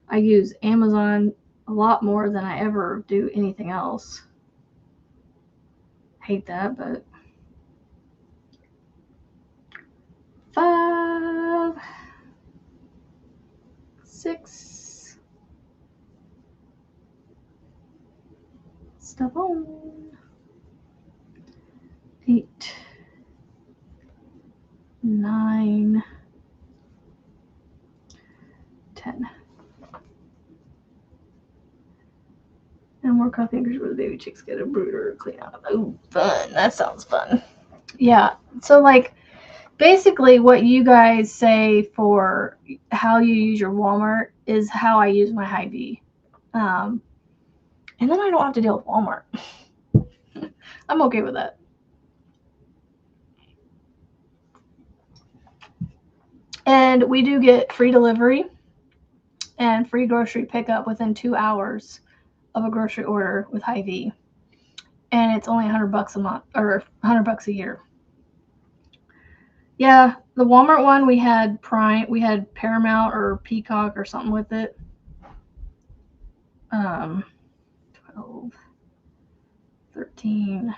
I use Amazon a lot more than I ever do anything else. Hate that, but 5, 6, stuff on, 8, 9, 10. And more coffee anchors where the baby chicks get a brooder clean out. Oh, fun. That sounds fun. Yeah. So, like, basically what you guys say for how you use your Walmart is how I use my Hy-Vee. And then I don't have to deal with Walmart. I'm okay with that. And we do get free delivery and free grocery pickup within 2 hours of a grocery order with Hy-Vee. And it's only $100 a month, or $100 a year. Yeah, the Walmart one, we had Paramount or Peacock or something with it. 12, 13,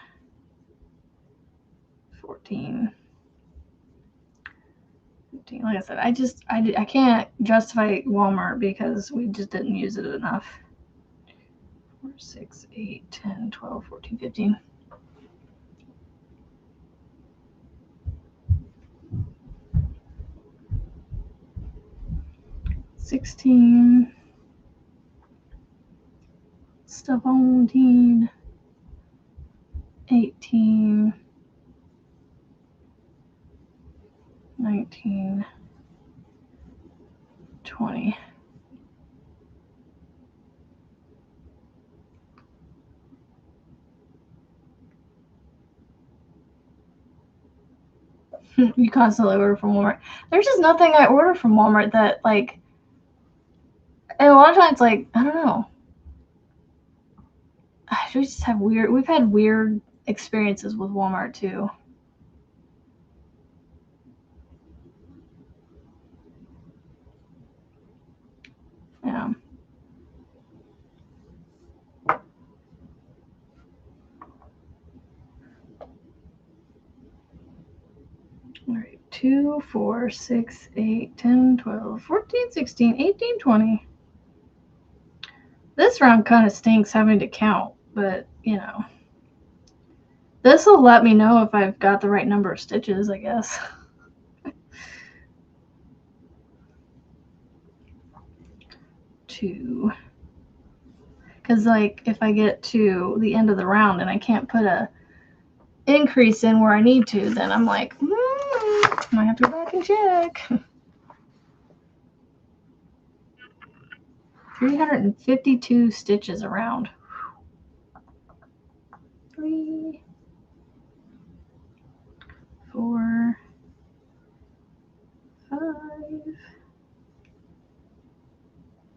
14, 15. Like I said, I can't justify Walmart because we just didn't use it enough. 4, 6, 8, 10, 12, 14, 15. $16, 17, 18, 19, 20. You constantly order from Walmart. There's just nothing I order from Walmart that, like, and a lot of times, like, I don't know. We've had weird experiences with Walmart too. Yeah. All right. 2, 4, 6, 8, 10, 12, 14, 16, 18, 20. This round kind of stinks having to count, but, you know. This will let me know if I've got the right number of stitches, I guess. 2. Because, like, if I get to the end of the round and I can't put a increase in where I need to, then I'm like, I have to go back and check. 352 stitches around. 3, 4, 5,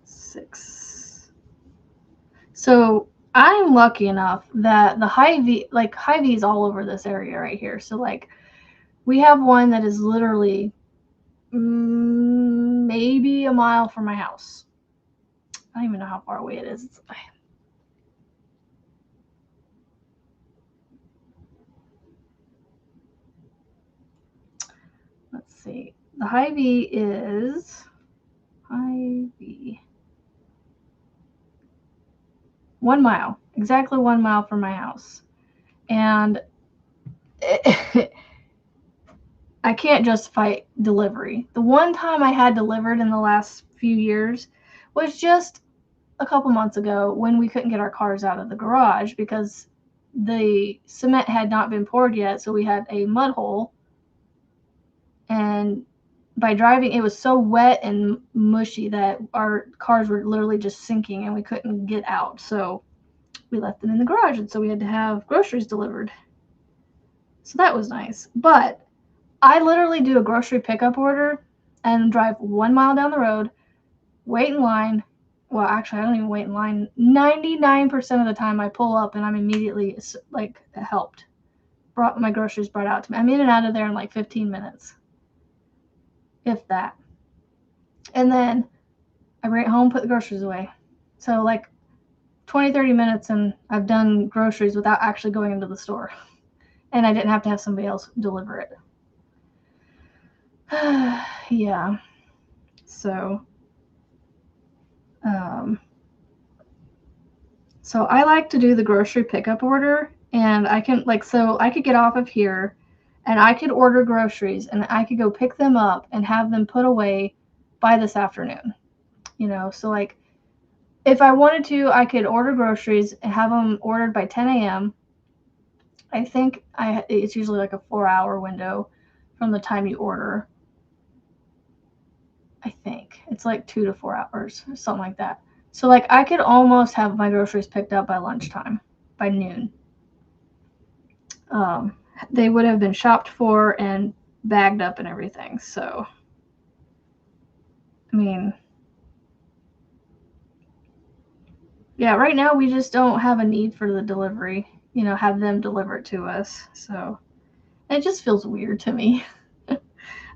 6. So I'm lucky enough that the Hy-Vee is all over this area right here. So, like, we have one that is literally maybe a mile from my house. I don't even know how far away it is. Let's see. The Hy-Vee is Hy-Vee. 1 mile, exactly 1 mile from my house. And I can't justify delivery. The one time I had delivered in the last few years was just a couple months ago when we couldn't get our cars out of the garage because the cement had not been poured yet, so we had a mud hole, and by driving it was so wet and mushy that our cars were literally just sinking and we couldn't get out, so we left them in the garage, and so we had to have groceries delivered. So that was nice. But I literally do a grocery pickup order and drive 1 mile down the road, wait in line. Well, actually, I don't even wait in line. 99% of the time I pull up and I'm immediately like helped. Brought my groceries brought out to me. I'm in and out of there in like 15 minutes. If that. And then I bring it home, put the groceries away. So like 20, 30 minutes and I've done groceries without actually going into the store. And I didn't have to have somebody else deliver it. Yeah. So I like to do the grocery pickup order, and I can so I could get off of here and I could order groceries and I could go pick them up and have them put away by this afternoon. So like if I wanted to, I could order groceries and have them ordered by 10 a.m. I think it's usually like a 4-hour window from the time you order. I think it's like 2 to 4 hours or something like that. So like I could almost have my groceries picked up by lunchtime, by noon. They would have been shopped for and bagged up and everything. So, I mean, yeah, right now we just don't have a need for the delivery, have them deliver it to us. So it just feels weird to me.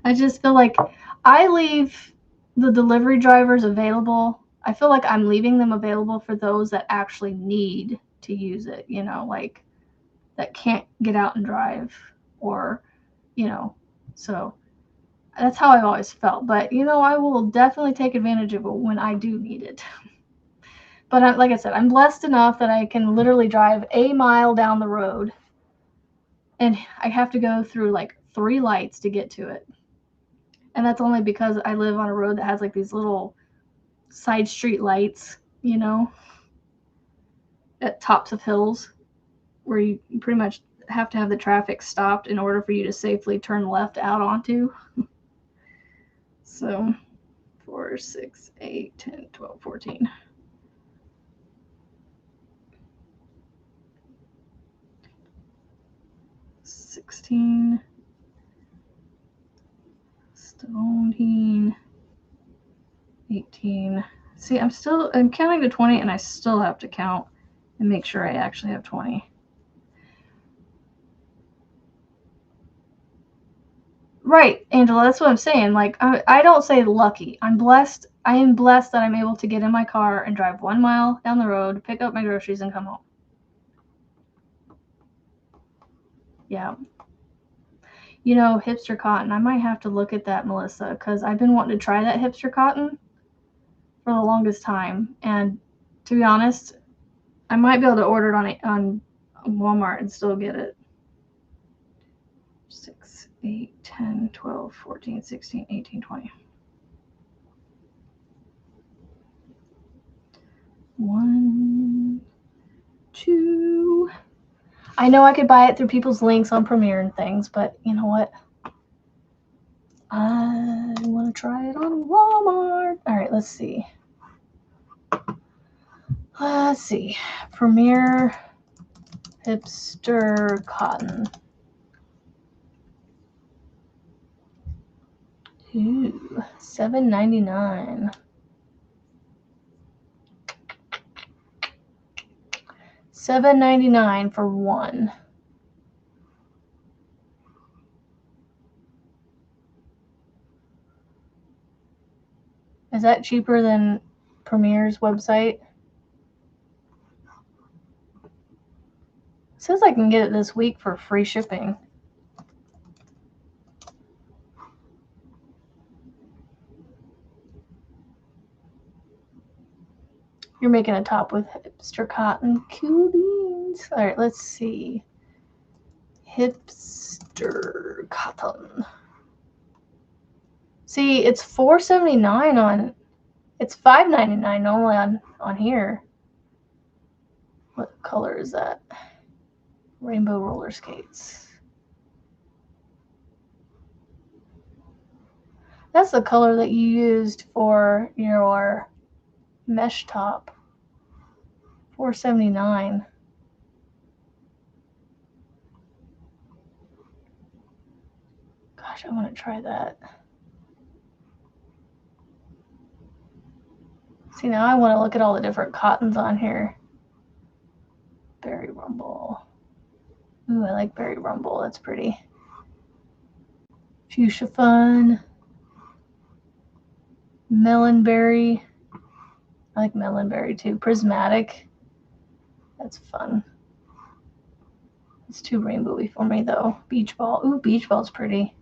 I just feel like I leave the delivery drivers available. I feel like I'm leaving them available for those that actually need to use it, like that can't get out and drive or, so that's how I've always felt. But, I will definitely take advantage of it when I do need it. But like I said, I'm blessed enough that I can literally drive a mile down the road and I have to go through like 3 lights to get to it. And that's only because I live on a road that has like these little side street lights, at tops of hills where you pretty much have to have the traffic stopped in order for you to safely turn left out onto. So 4, 6, 8, 10, 12, 14. 16, 17, 18. See, I'm counting to 20 and I still have to count and make sure I actually have 20. Right, Angela, that's what I'm saying. Like, I don't say lucky. I'm blessed. I am blessed that I'm able to get in my car and drive 1 mile down the road, pick up my groceries, and come home. Yeah. Hipster cotton. I might have to look at that, Melissa, because I've been wanting to try that hipster cotton for the longest time. And to be honest, I might be able to order it on Walmart and still get it. 6, 8, 10, 12, 14, 16, 18, 20. 1, 2. I know I could buy it through people's links on Premiere and things, but you know what? I want to try it on Walmart. All right, let's see. Premiere hipster cotton. Ooh, $7.99. $7.99 for one. Is that cheaper than Premiere's website? It says I can get it this week for free shipping. You're making a top with hipster cotton. Cool beans. All right, let's see. Hipster cotton. See, it's $4.79 on, it's $5.99 normally on here. What color is that? Rainbow roller skates. That's the color that you used for your mesh top. $4.79. Gosh, I want to try that. See, now I want to look at all the different cottons on here. Berry Rumble. Ooh, I like Berry Rumble. That's pretty. Fuchsia Fun. Melonberry. I like Melonberry too. Prismatic. That's fun. It's too rainbowy for me though. Beach Ball. Ooh, Beach Ball's pretty.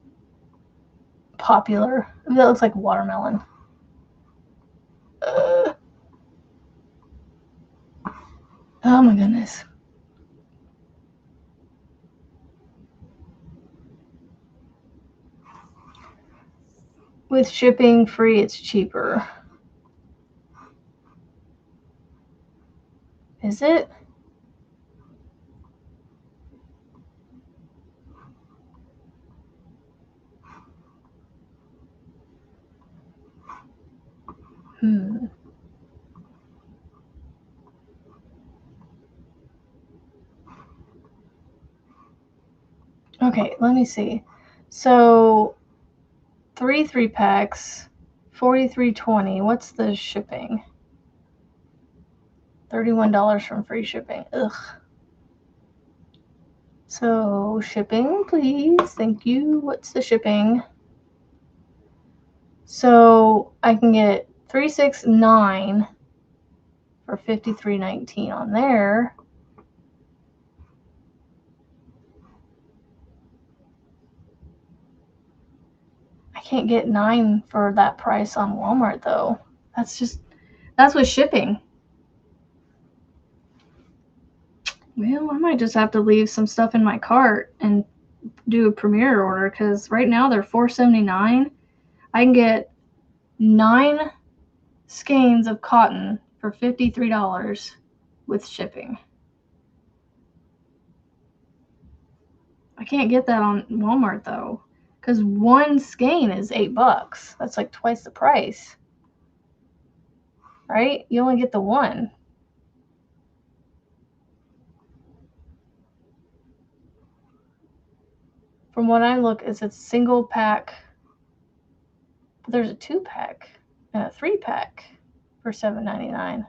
Popular. Ooh, that looks like watermelon. Oh my goodness. With shipping free, it's cheaper. Is it? Okay, let me see. So 3 3-packs, $43.20. What's the shipping? $31 from free shipping. Ugh. So shipping, please. Thank you. What's the shipping? So I can get 369 for $53.19 on there. I can't get 9 for that price on Walmart though. That's with shipping. Well, I might just have to leave some stuff in my cart and do a Premier order because right now they're $4.79. I can get 9 skeins of cotton for $53 with shipping. I can't get that on Walmart though, because one skein is $8. That's like twice the price, right? You only get the one. From what I look, it's a single pack. But there's a 2-pack and a 3-pack for $7.99.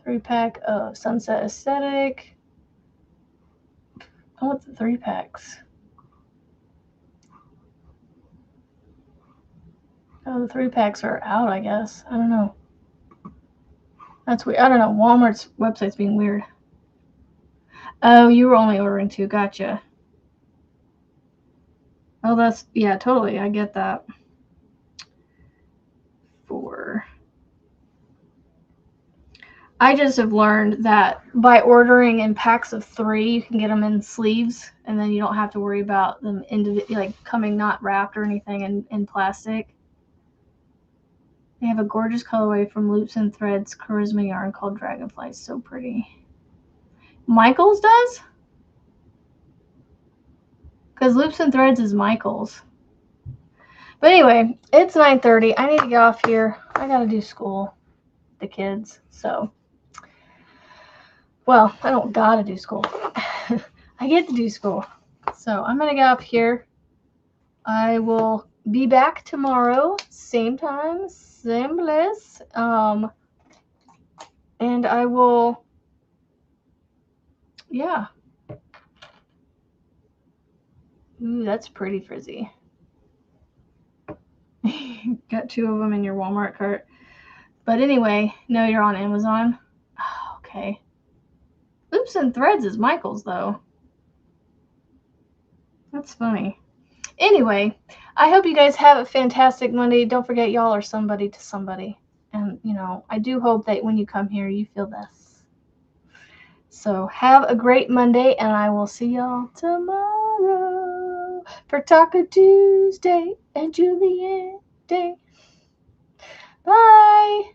Three-pack of Sunset Aesthetic. I want the 3-packs. Oh, the 3-packs are out, I guess. I don't know. That's weird. I don't know. Walmart's website's being weird. Oh, you were only ordering 2. Gotcha. Oh, that's, yeah, totally. I get that. 4. I just have learned that by ordering in packs of 3, you can get them in sleeves, and then you don't have to worry about them like coming not wrapped or anything in plastic. They have a gorgeous colorway from Loops and Threads Charisma yarn called Dragonfly. It's so pretty. Michaels does? Because Loops and Threads is Michaels. But anyway, it's 9:30. I need to get off here. I got to do school. The kids. So, well, I don't got to do school. I get to do school. So I'm going to get off here. I will be back tomorrow. Same time, same place. And I will, yeah. Ooh, that's pretty frizzy. Got 2 of them in your Walmart cart. But anyway, no, you're on Amazon. Oh, okay. Loops and Threads is Michael's, though. That's funny. Anyway, I hope you guys have a fantastic Monday. Don't forget, y'all are somebody to somebody. And, you know, I do hope that when you come here, you feel this. So have a great Monday, and I will see y'all tomorrow for Taco Tuesday and Julienne Day. Bye.